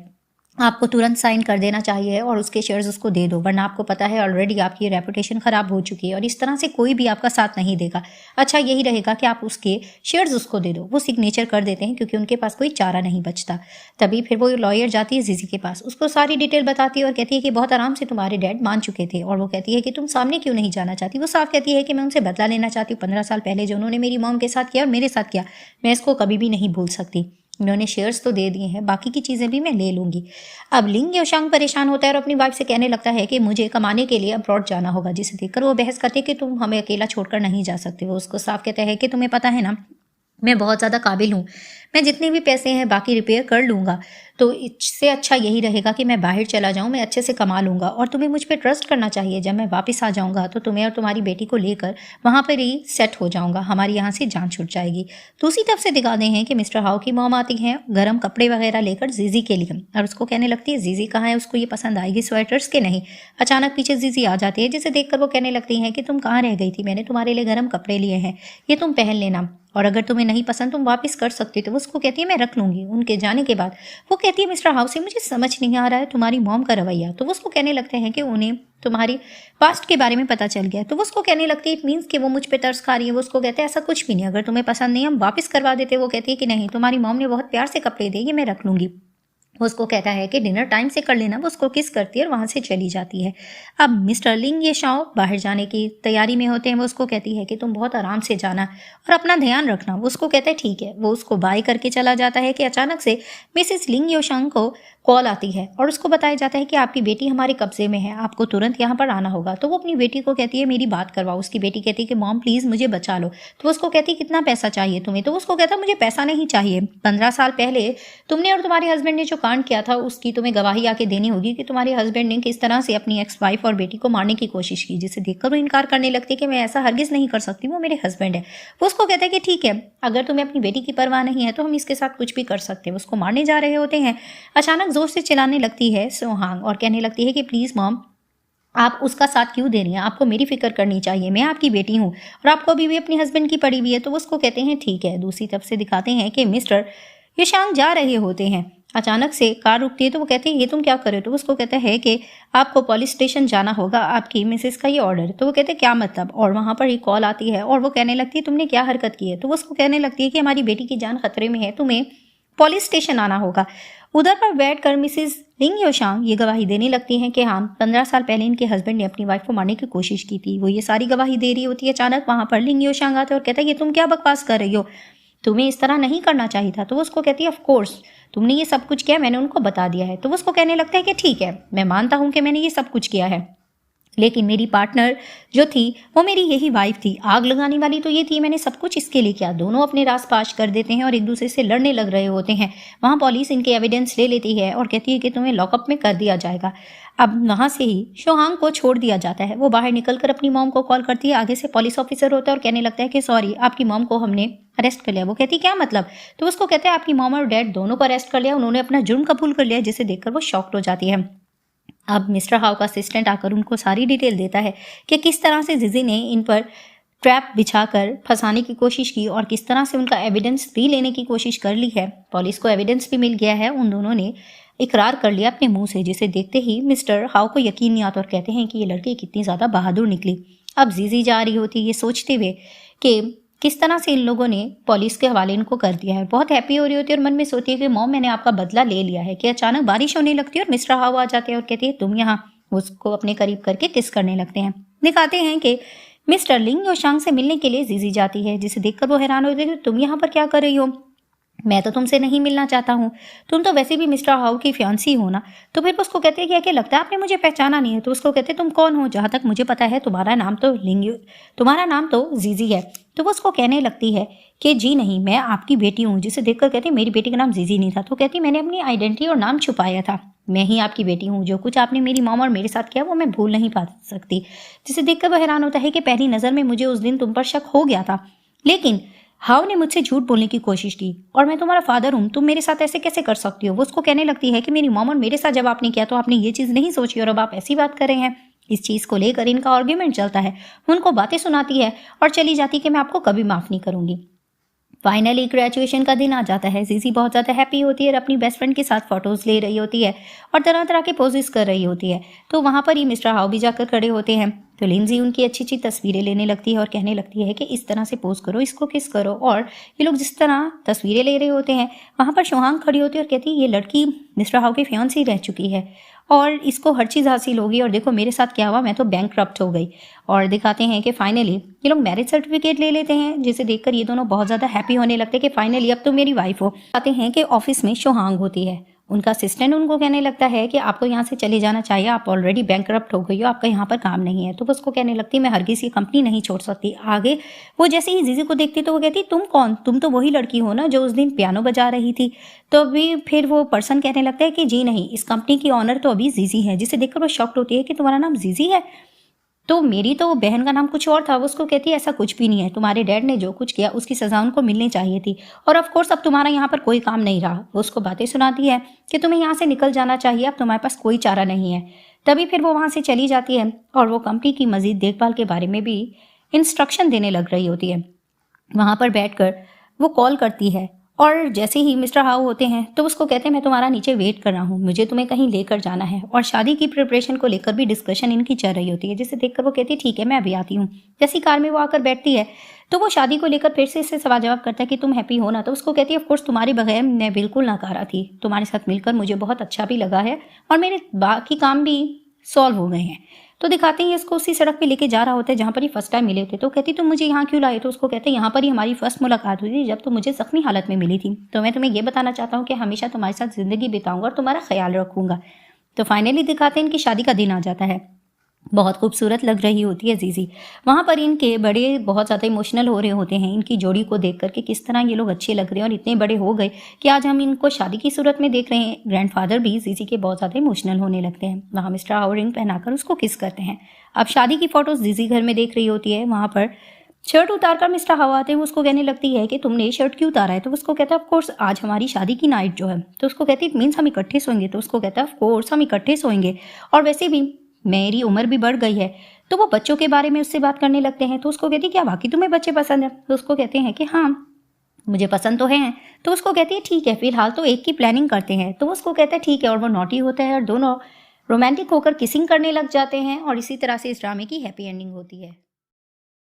आपको तुरंत साइन कर देना चाहिए और उसके शेयर्स उसको दे दो, वरना आपको पता है ऑलरेडी आपकी रेपुटेशन खराब हो चुकी है और इस तरह से कोई भी आपका साथ नहीं देगा। अच्छा यही रहेगा कि आप उसके शेयर्स उसको दे दो। वो सिग्नेचर कर देते हैं क्योंकि उनके पास कोई चारा नहीं बचता। तभी फिर वो लॉयर जाती है जीजी के पास, उसको सारी डिटेल बताती है और कहती है कि बहुत आराम से तुम्हारे डैड मान चुके थे। और वो कहती है कि तुम सामने क्यों नहीं जाना चाहती। वो साफ कहती है कि मैं उनसे बदला लेना चाहती हूँ, 15 साल पहले जो उन्होंने मेरी मॉम के साथ किया और मेरे साथ किया, मैं इसको कभी भी नहीं भूल सकती। उन्होंने शेयर्स तो दे दिए हैं, बाकी की चीज़ें भी मैं ले लूँगी। अब लिंग योशांग परेशान होता है और अपनी वाइफ से कहने लगता है कि मुझे कमाने के लिए अब्रॉड जाना होगा, जिसे देखकर वो बहस करती है कि तुम हमें अकेला छोड़कर नहीं जा सकते। वो उसको साफ कहता है कि तुम्हें पता है ना, मैं बहुत ज़्यादा काबिल हूँ, मैं जितने भी पैसे हैं बाकी रिपेयर कर लूँगा, तो इससे अच्छा यही रहेगा कि मैं बाहर चला जाऊँ, मैं अच्छे से कमा लूँगा और तुम्हें मुझ पे ट्रस्ट करना चाहिए। जब मैं वापस आ जाऊँगा तो तुम्हें और तुम्हारी बेटी को लेकर वहाँ पर ही सेट हो जाऊँगा, हमारी यहाँ से जान छूट जाएगी। दूसरी तरफ से दिखाते हैं कि मिस्टर हाउ की मॉम आती हैं गर्म कपड़े वगैरह लेकर जीजी के लिए, और उसको कहने लगती है जीजी कहाँ है, उसको ये पसंद आएगी स्वेटर्स के नहीं। अचानक पीछे जीजी आ जाती है, जिसे देखकर वो कहने लगती हैं कि तुम कहाँ रह गई थी, मैंने तुम्हारे लिए गर्म कपड़े लिए हैं, ये तुम पहन लेना, और अगर तुम्हें नहीं पसंद तुम वापस कर सकती हो। तो वो उसको कहती है मैं रख लूँगी। उनके जाने के बाद वो कहती है मिस्टर हाउस से मुझे समझ नहीं आ रहा है तुम्हारी मॉम का रवैया। तो वो उसको कहने लगते हैं कि उन्हें तुम्हारी पास्ट के बारे में पता चल गया। तो वो उसको कहने लगती है इट मीन्स कि वो मुझ पे तरस खा रही है। वो उसको कहते हैं ऐसा कुछ भी नहीं, अगर तुम्हें पसंद नहीं हम वापस करवा देते। वो कहती है कि नहीं, तुम्हारी मॉम ने बहुत प्यार से कपड़े दिए, ये मैं रख लूँगी। वो उसको कहता है कि डिनर टाइम से कर लेना। वो उसको किस करती है और वहाँ से चली जाती है। अब मिस्टर लिंग ये शाओ बाहर जाने की तैयारी में होते हैं। वो उसको कहती है कि तुम बहुत आराम से जाना और अपना ध्यान रखना। वो उसको कहता है ठीक है। वो उसको बाय करके चला जाता है कि अचानक से मिसेस लिंग योशांग को कॉल आती है और उसको बताया जाता है कि आपकी बेटी हमारे कब्जे में है, आपको तुरंत यहाँ पर आना होगा। तो वो अपनी बेटी को कहती है मेरी बात करवाओ। उसकी बेटी कहती है कि मॉम प्लीज़ मुझे बचा लो। तो वो उसको कहती है कितना पैसा चाहिए तुम्हें। तो उसको कहता है मुझे पैसा नहीं चाहिए, 15 साल पहले तुमने और तुम्हारे हस्बैंड ने जो कांड किया था उसकी तुम्हें गवाही आके देनी होगी कि तुम्हारे हस्बैंड ने किस तरह से अपनी एक्स वाइफ और बेटी को मारने की कोशिश की। जिसे देखकर वो इनकार करने लगती है कि मैं ऐसा हरगिज नहीं कर सकती, वो मेरे हस्बैंड है। वो उसको कहता है कि ठीक है, अगर तुम्हें अपनी बेटी की परवाह नहीं है तो हम इसके साथ कुछ भी कर सकते हैं। उसको मारने जा रहे होते हैं, अचानक जोर से चिल्लाने लगती है सोहांग और कहने लगती है कि प्लीज़ मॉम आप उसका साथ क्यों दे रही हैं, आपको मेरी फिक्र करनी चाहिए, मैं आपकी बेटी हूँ और आपको अभी भी अपने हस्बैंड की पड़ी हुई है। तो वो उसको कहते हैं ठीक है। दूसरी तरफ से दिखाते हैं कि मिस्टर योशांग जा रहे होते हैं। अचानक से कार रुकती है तो वो कहते हैं ये तुम क्या कर रहे हो। तो उसको कहता है कि आपको पुलिस स्टेशन जाना होगा, आपकी मिसेस का ये ऑर्डर। तो वो कहते हैं क्या मतलब, और वहाँ पर एक कॉल आती है और वो कहने लगती है तुमने क्या हरकत की है। तो वो उसको कहने लगती है कि हमारी बेटी की जान खतरे में है, तुम्हें पुलिस स्टेशन आना होगा। उधर पर बैठकर मिसेस लिंग योशांग ये गवाही देने लगती हैं कि हाँ 15 साल पहले इनके हस्बैंड ने अपनी वाइफ को मारने की कोशिश की थी। वो ये सारी गवाही दे रही होती है। अचानक वहाँ पर लिंग योशांग आते और कहता है ये तुम क्या बकवास कर रही हो, तुम्हें इस तरह नहीं करना चाहिए था। तो वो उसको कहती है ऑफ कोर्स तुमने ये सब कुछ किया, मैंने उनको बता दिया है। तो वो उसको कहने लगता है कि ठीक है, मैं मानता हूँ कि मैंने ये सब कुछ किया है, लेकिन मेरी पार्टनर जो थी वो मेरी यही वाइफ थी, आग लगाने वाली तो ये थी, मैंने सब कुछ इसके लिए किया। दोनों अपने राज पाश कर देते हैं और एक दूसरे से लड़ने लग रहे होते हैं। वहाँ पुलिस इनके एविडेंस ले लेती है और कहती है कि तुम्हें लॉकअप में कर दिया जाएगा। अब वहाँ से ही शोहांग को छोड़ दिया जाता है। वो बाहर निकलकर अपनी मॉम को कॉल करती है। आगे से पुलिस ऑफिसर होता है और कहने लगता है कि सॉरी आपकी मॉम को हमने अरेस्ट कर लिया। वो कहती क्या मतलब। तो उसको कहते हैं आपकी मॉम और डैड दोनों को अरेस्ट कर लिया, उन्होंने अपना जुर्म कबूल कर लिया। जिसे देखकर वो शॉक्ड हो जाती है। अब मिस्टर हाउ का असिस्टेंट आकर उनको सारी डिटेल देता है कि किस तरह से जीजी ने इन पर ट्रैप बिछाकर फंसाने की कोशिश की और किस तरह से उनका एविडेंस भी लेने की कोशिश कर ली है। पुलिस को एविडेंस भी मिल गया है, उन दोनों ने इकरार कर लिया अपने मुंह से। जिसे देखते ही मिस्टर हाउ को यकीन नहीं आता और कहते हैं कि ये लड़की कितनी ज़्यादा बहादुर निकली। अब जीजी जा रही होती ये सोचते हुए कि किस तरह से इन लोगों ने पुलिस के हवाले इनको कर दिया है। बहुत हैप्पी हो रही होती है और मन में सोचती है कि मॉम मैंने आपका बदला ले लिया है। कि अचानक बारिश होने लगती है और मिस्टर हाउ आ जाते हैं और कहती है तुम यहाँ। उसको अपने करीब करके किस करने लगते हैं। दिखाते हैं कि मिस्टर लिंग योशांग से मिलने के लिए जीजी जाती है। जिसे देखकर वो हैरान होती है तुम यहाँ पर क्या कर रही हो, मैं तो तुमसे नहीं मिलना चाहता हूँ, तुम तो वैसे भी मिस्टर हाउ की फियांसी हो ना। तो फिर उसको कहते हैं कि लगता है आपने मुझे पहचाना नहीं है। तो उसको कहते तुम कौन हो, जहाँ तक मुझे पता है तुम्हारा नाम तो जीजी है। तो वो उसको कहने लगती है कि जी नहीं, मैं आपकी बेटी हूँ। जिसे देखकर कहती मेरी बेटी का नाम जीजी नहीं था। तो कहती मैंने अपनी आइडेंटिटी और नाम छुपाया था, मैं ही आपकी बेटी हूँ। जो कुछ आपने मेरी मॉम और मेरे साथ किया वो मैं भूल नहीं पा सकती। जिसे देखकर वो हैरान होता है कि पहली नज़र में मुझे उस दिन तुम पर शक हो गया था, लेकिन हाउ ने मुझसे झूठ बोलने की कोशिश की और मैं तुम्हारा फादर हूँ, तुम मेरे साथ ऐसे कैसे कर सकती हो। वो उसको कहने लगती है कि मेरी मॉम और मेरे साथ जब आपने किया तो आपने ये चीज़ नहीं सोची और अब आप ऐसी बात कर रहे हैं। इस चीज़ को लेकर इनका आर्ग्यूमेंट चलता है। उनको बातें सुनाती है और चली जाती कि मैं आपको कभी माफ़ नहीं करूँगी। फाइनली ग्रेजुएशन का दिन आ जाता है। जीजी बहुत ज़्यादा हैप्पी होती है और अपनी बेस्ट फ्रेंड के साथ फोटोज़ ले रही होती है और तरह तरह के पोजेस कर रही होती है। तो वहाँ पर ही मिस्टर हाउ भी जाकर खड़े होते हैं। तो लिंजी उनकी अच्छी अच्छी तस्वीरें लेने लगती है और कहने लगती है कि इस तरह से पोज करो, इसको किस करो। और ये लोग जिस तरह तस्वीरें ले रहे होते हैं, वहाँ पर शोहांग खड़ी होती है और कहती है ये लड़की मिस्टर हाउ की फियांसी रह चुकी है और इसको हर चीज़ हासिल होगी, और देखो मेरे साथ क्या हुआ, मैं तो बैंकक्रप्ट हो गई। और दिखाते हैं कि फाइनली ये लोग मैरिज सर्टिफिकेट ले लेते हैं, जिसे देखकर ये दोनों बहुत ज़्यादा हैप्पी होने लगते हैं कि फाइनली अब तो मेरी वाइफ हो। आते हैं कि ऑफिस में शोहांग होती है, उनका असिस्टेंट उनको कहने लगता है कि आपको यहाँ से चले जाना चाहिए, आप ऑलरेडी बैंकक्रप्ट हो गई हो, आपका यहाँ पर काम नहीं है। तो वो उसको कहने लगती मैं हरगिज़ ये कंपनी नहीं छोड़ सकती। आगे वो जैसे ही जीजी को देखती तो वो कहती तुम कौन, तुम तो वही लड़की हो ना जो उस दिन पियानो बजा रही थी। तो अभी फिर वो पर्सन कहने लगता है कि जी नहीं, इस कंपनी की ऑनर तो अभी जीजी है, जिसे देखकर वो शॉक्ड होती है कि तुम्हारा नाम जीजी है, तो मेरी तो बहन का नाम कुछ और था। वो उसको कहती है ऐसा कुछ भी नहीं है, तुम्हारे डैड ने जो कुछ किया उसकी सज़ा उनको मिलनी चाहिए थी, और ऑफ कोर्स अब तुम्हारा यहाँ पर कोई काम नहीं रहा। वो उसको बातें सुनाती है कि तुम्हें यहाँ से निकल जाना चाहिए, अब तुम्हारे पास कोई चारा नहीं है। तभी फिर वो वहाँ से चली जाती है और वो कंपनी की मज़ीद देखभाल के बारे में भी इंस्ट्रक्शन देने लग रही होती है। वहाँ पर बैठकर वो कॉल करती है और जैसे ही मिस्टर हाउ होते हैं तो उसको कहते हैं मैं तुम्हारा नीचे वेट कर रहा हूँ, मुझे तुम्हें कहीं लेकर जाना है। और शादी की प्रिपरेशन को लेकर भी डिस्कशन इनकी चल रही होती है, जिसे देखकर वो कहती है ठीक है मैं अभी आती हूँ। जैसी कार में वो आकर बैठती है तो वो शादी को लेकर फिर से इससे सवाल जवाब करता है कि तुम हैप्पी हो ना। तो उसको कहती है ऑफकोर्स तुम्हारे बगैर मैं बिल्कुल नाकारा थी, तुम्हारे साथ मिलकर मुझे बहुत अच्छा भी लगा है और मेरे बाकी काम भी सॉल्व हो गए हैं। तो दिखाते हैं इसको उसी सड़क पे लेके जा रहा होता है जहाँ पर ये फर्स्ट टाइम मिले थे। तो कहती तुम मुझे यहाँ क्यों लाए? तो उसको कहते हैं यहाँ पर ही हमारी फर्स्ट मुलाकात हुई थी जब तुम मुझे जख्मी हालत में मिली थी, तो मैं तुम्हें ये बताना चाहता हूँ कि हमेशा तुम्हारे साथ जिंदगी बिताऊंगा और तुम्हारा ख्याल रखूंगा। तो फाइनली दिखाते हैं इनकी शादी का दिन आ जाता है। बहुत खूबसूरत लग रही होती है जीजी। वहाँ पर इनके बड़े बहुत ज़्यादा इमोशनल हो रहे होते हैं इनकी जोड़ी को देखकर कि किस तरह ये लोग अच्छे लग रहे हैं और इतने बड़े हो गए कि आज हम इनको शादी की सूरत में देख रहे हैं। ग्रैंडफादर भी जीजी के बहुत ज़्यादा इमोशनल होने लगते हैं। वहाँ मिस्टर हाउ रिंग पहनाकर उसको किस करते हैं। अब शादी की फ़ोटोज़ जीजी घर में देख रही होती है। वहाँ पर शर्ट उतार कर मिस्टर हाउ आते हैं, उसको कहने लगती है कि तुमने ये शर्ट क्यों उतारा है? तो उसको कहता है ऑफ कोर्स आज हमारी शादी की नाइट जो है। तो उसको कहती है इट मीन्स हम इकट्ठे सोएंगे। तो उसको कहता है ऑफ कोर्स हम इकट्ठे सोएंगे, और वैसे भी मेरी उम्र भी बढ़ गई है। तो वो बच्चों के बारे में उससे बात करने लगते हैं। तो उसको कहती क्या बाकी तुम्हें बच्चे पसंद है? तो उसको कहते हैं कि हाँ मुझे पसंद तो हैं। तो उसको कहती है ठीक है फिलहाल तो एक की प्लानिंग करते हैं। तो उसको कहता है ठीक है, और वो नॉटी होता है और दोनों रोमांटिक होकर किसिंग करने लग जाते हैं और इसी तरह से इस ड्रामे की हैप्पी एंडिंग होती है।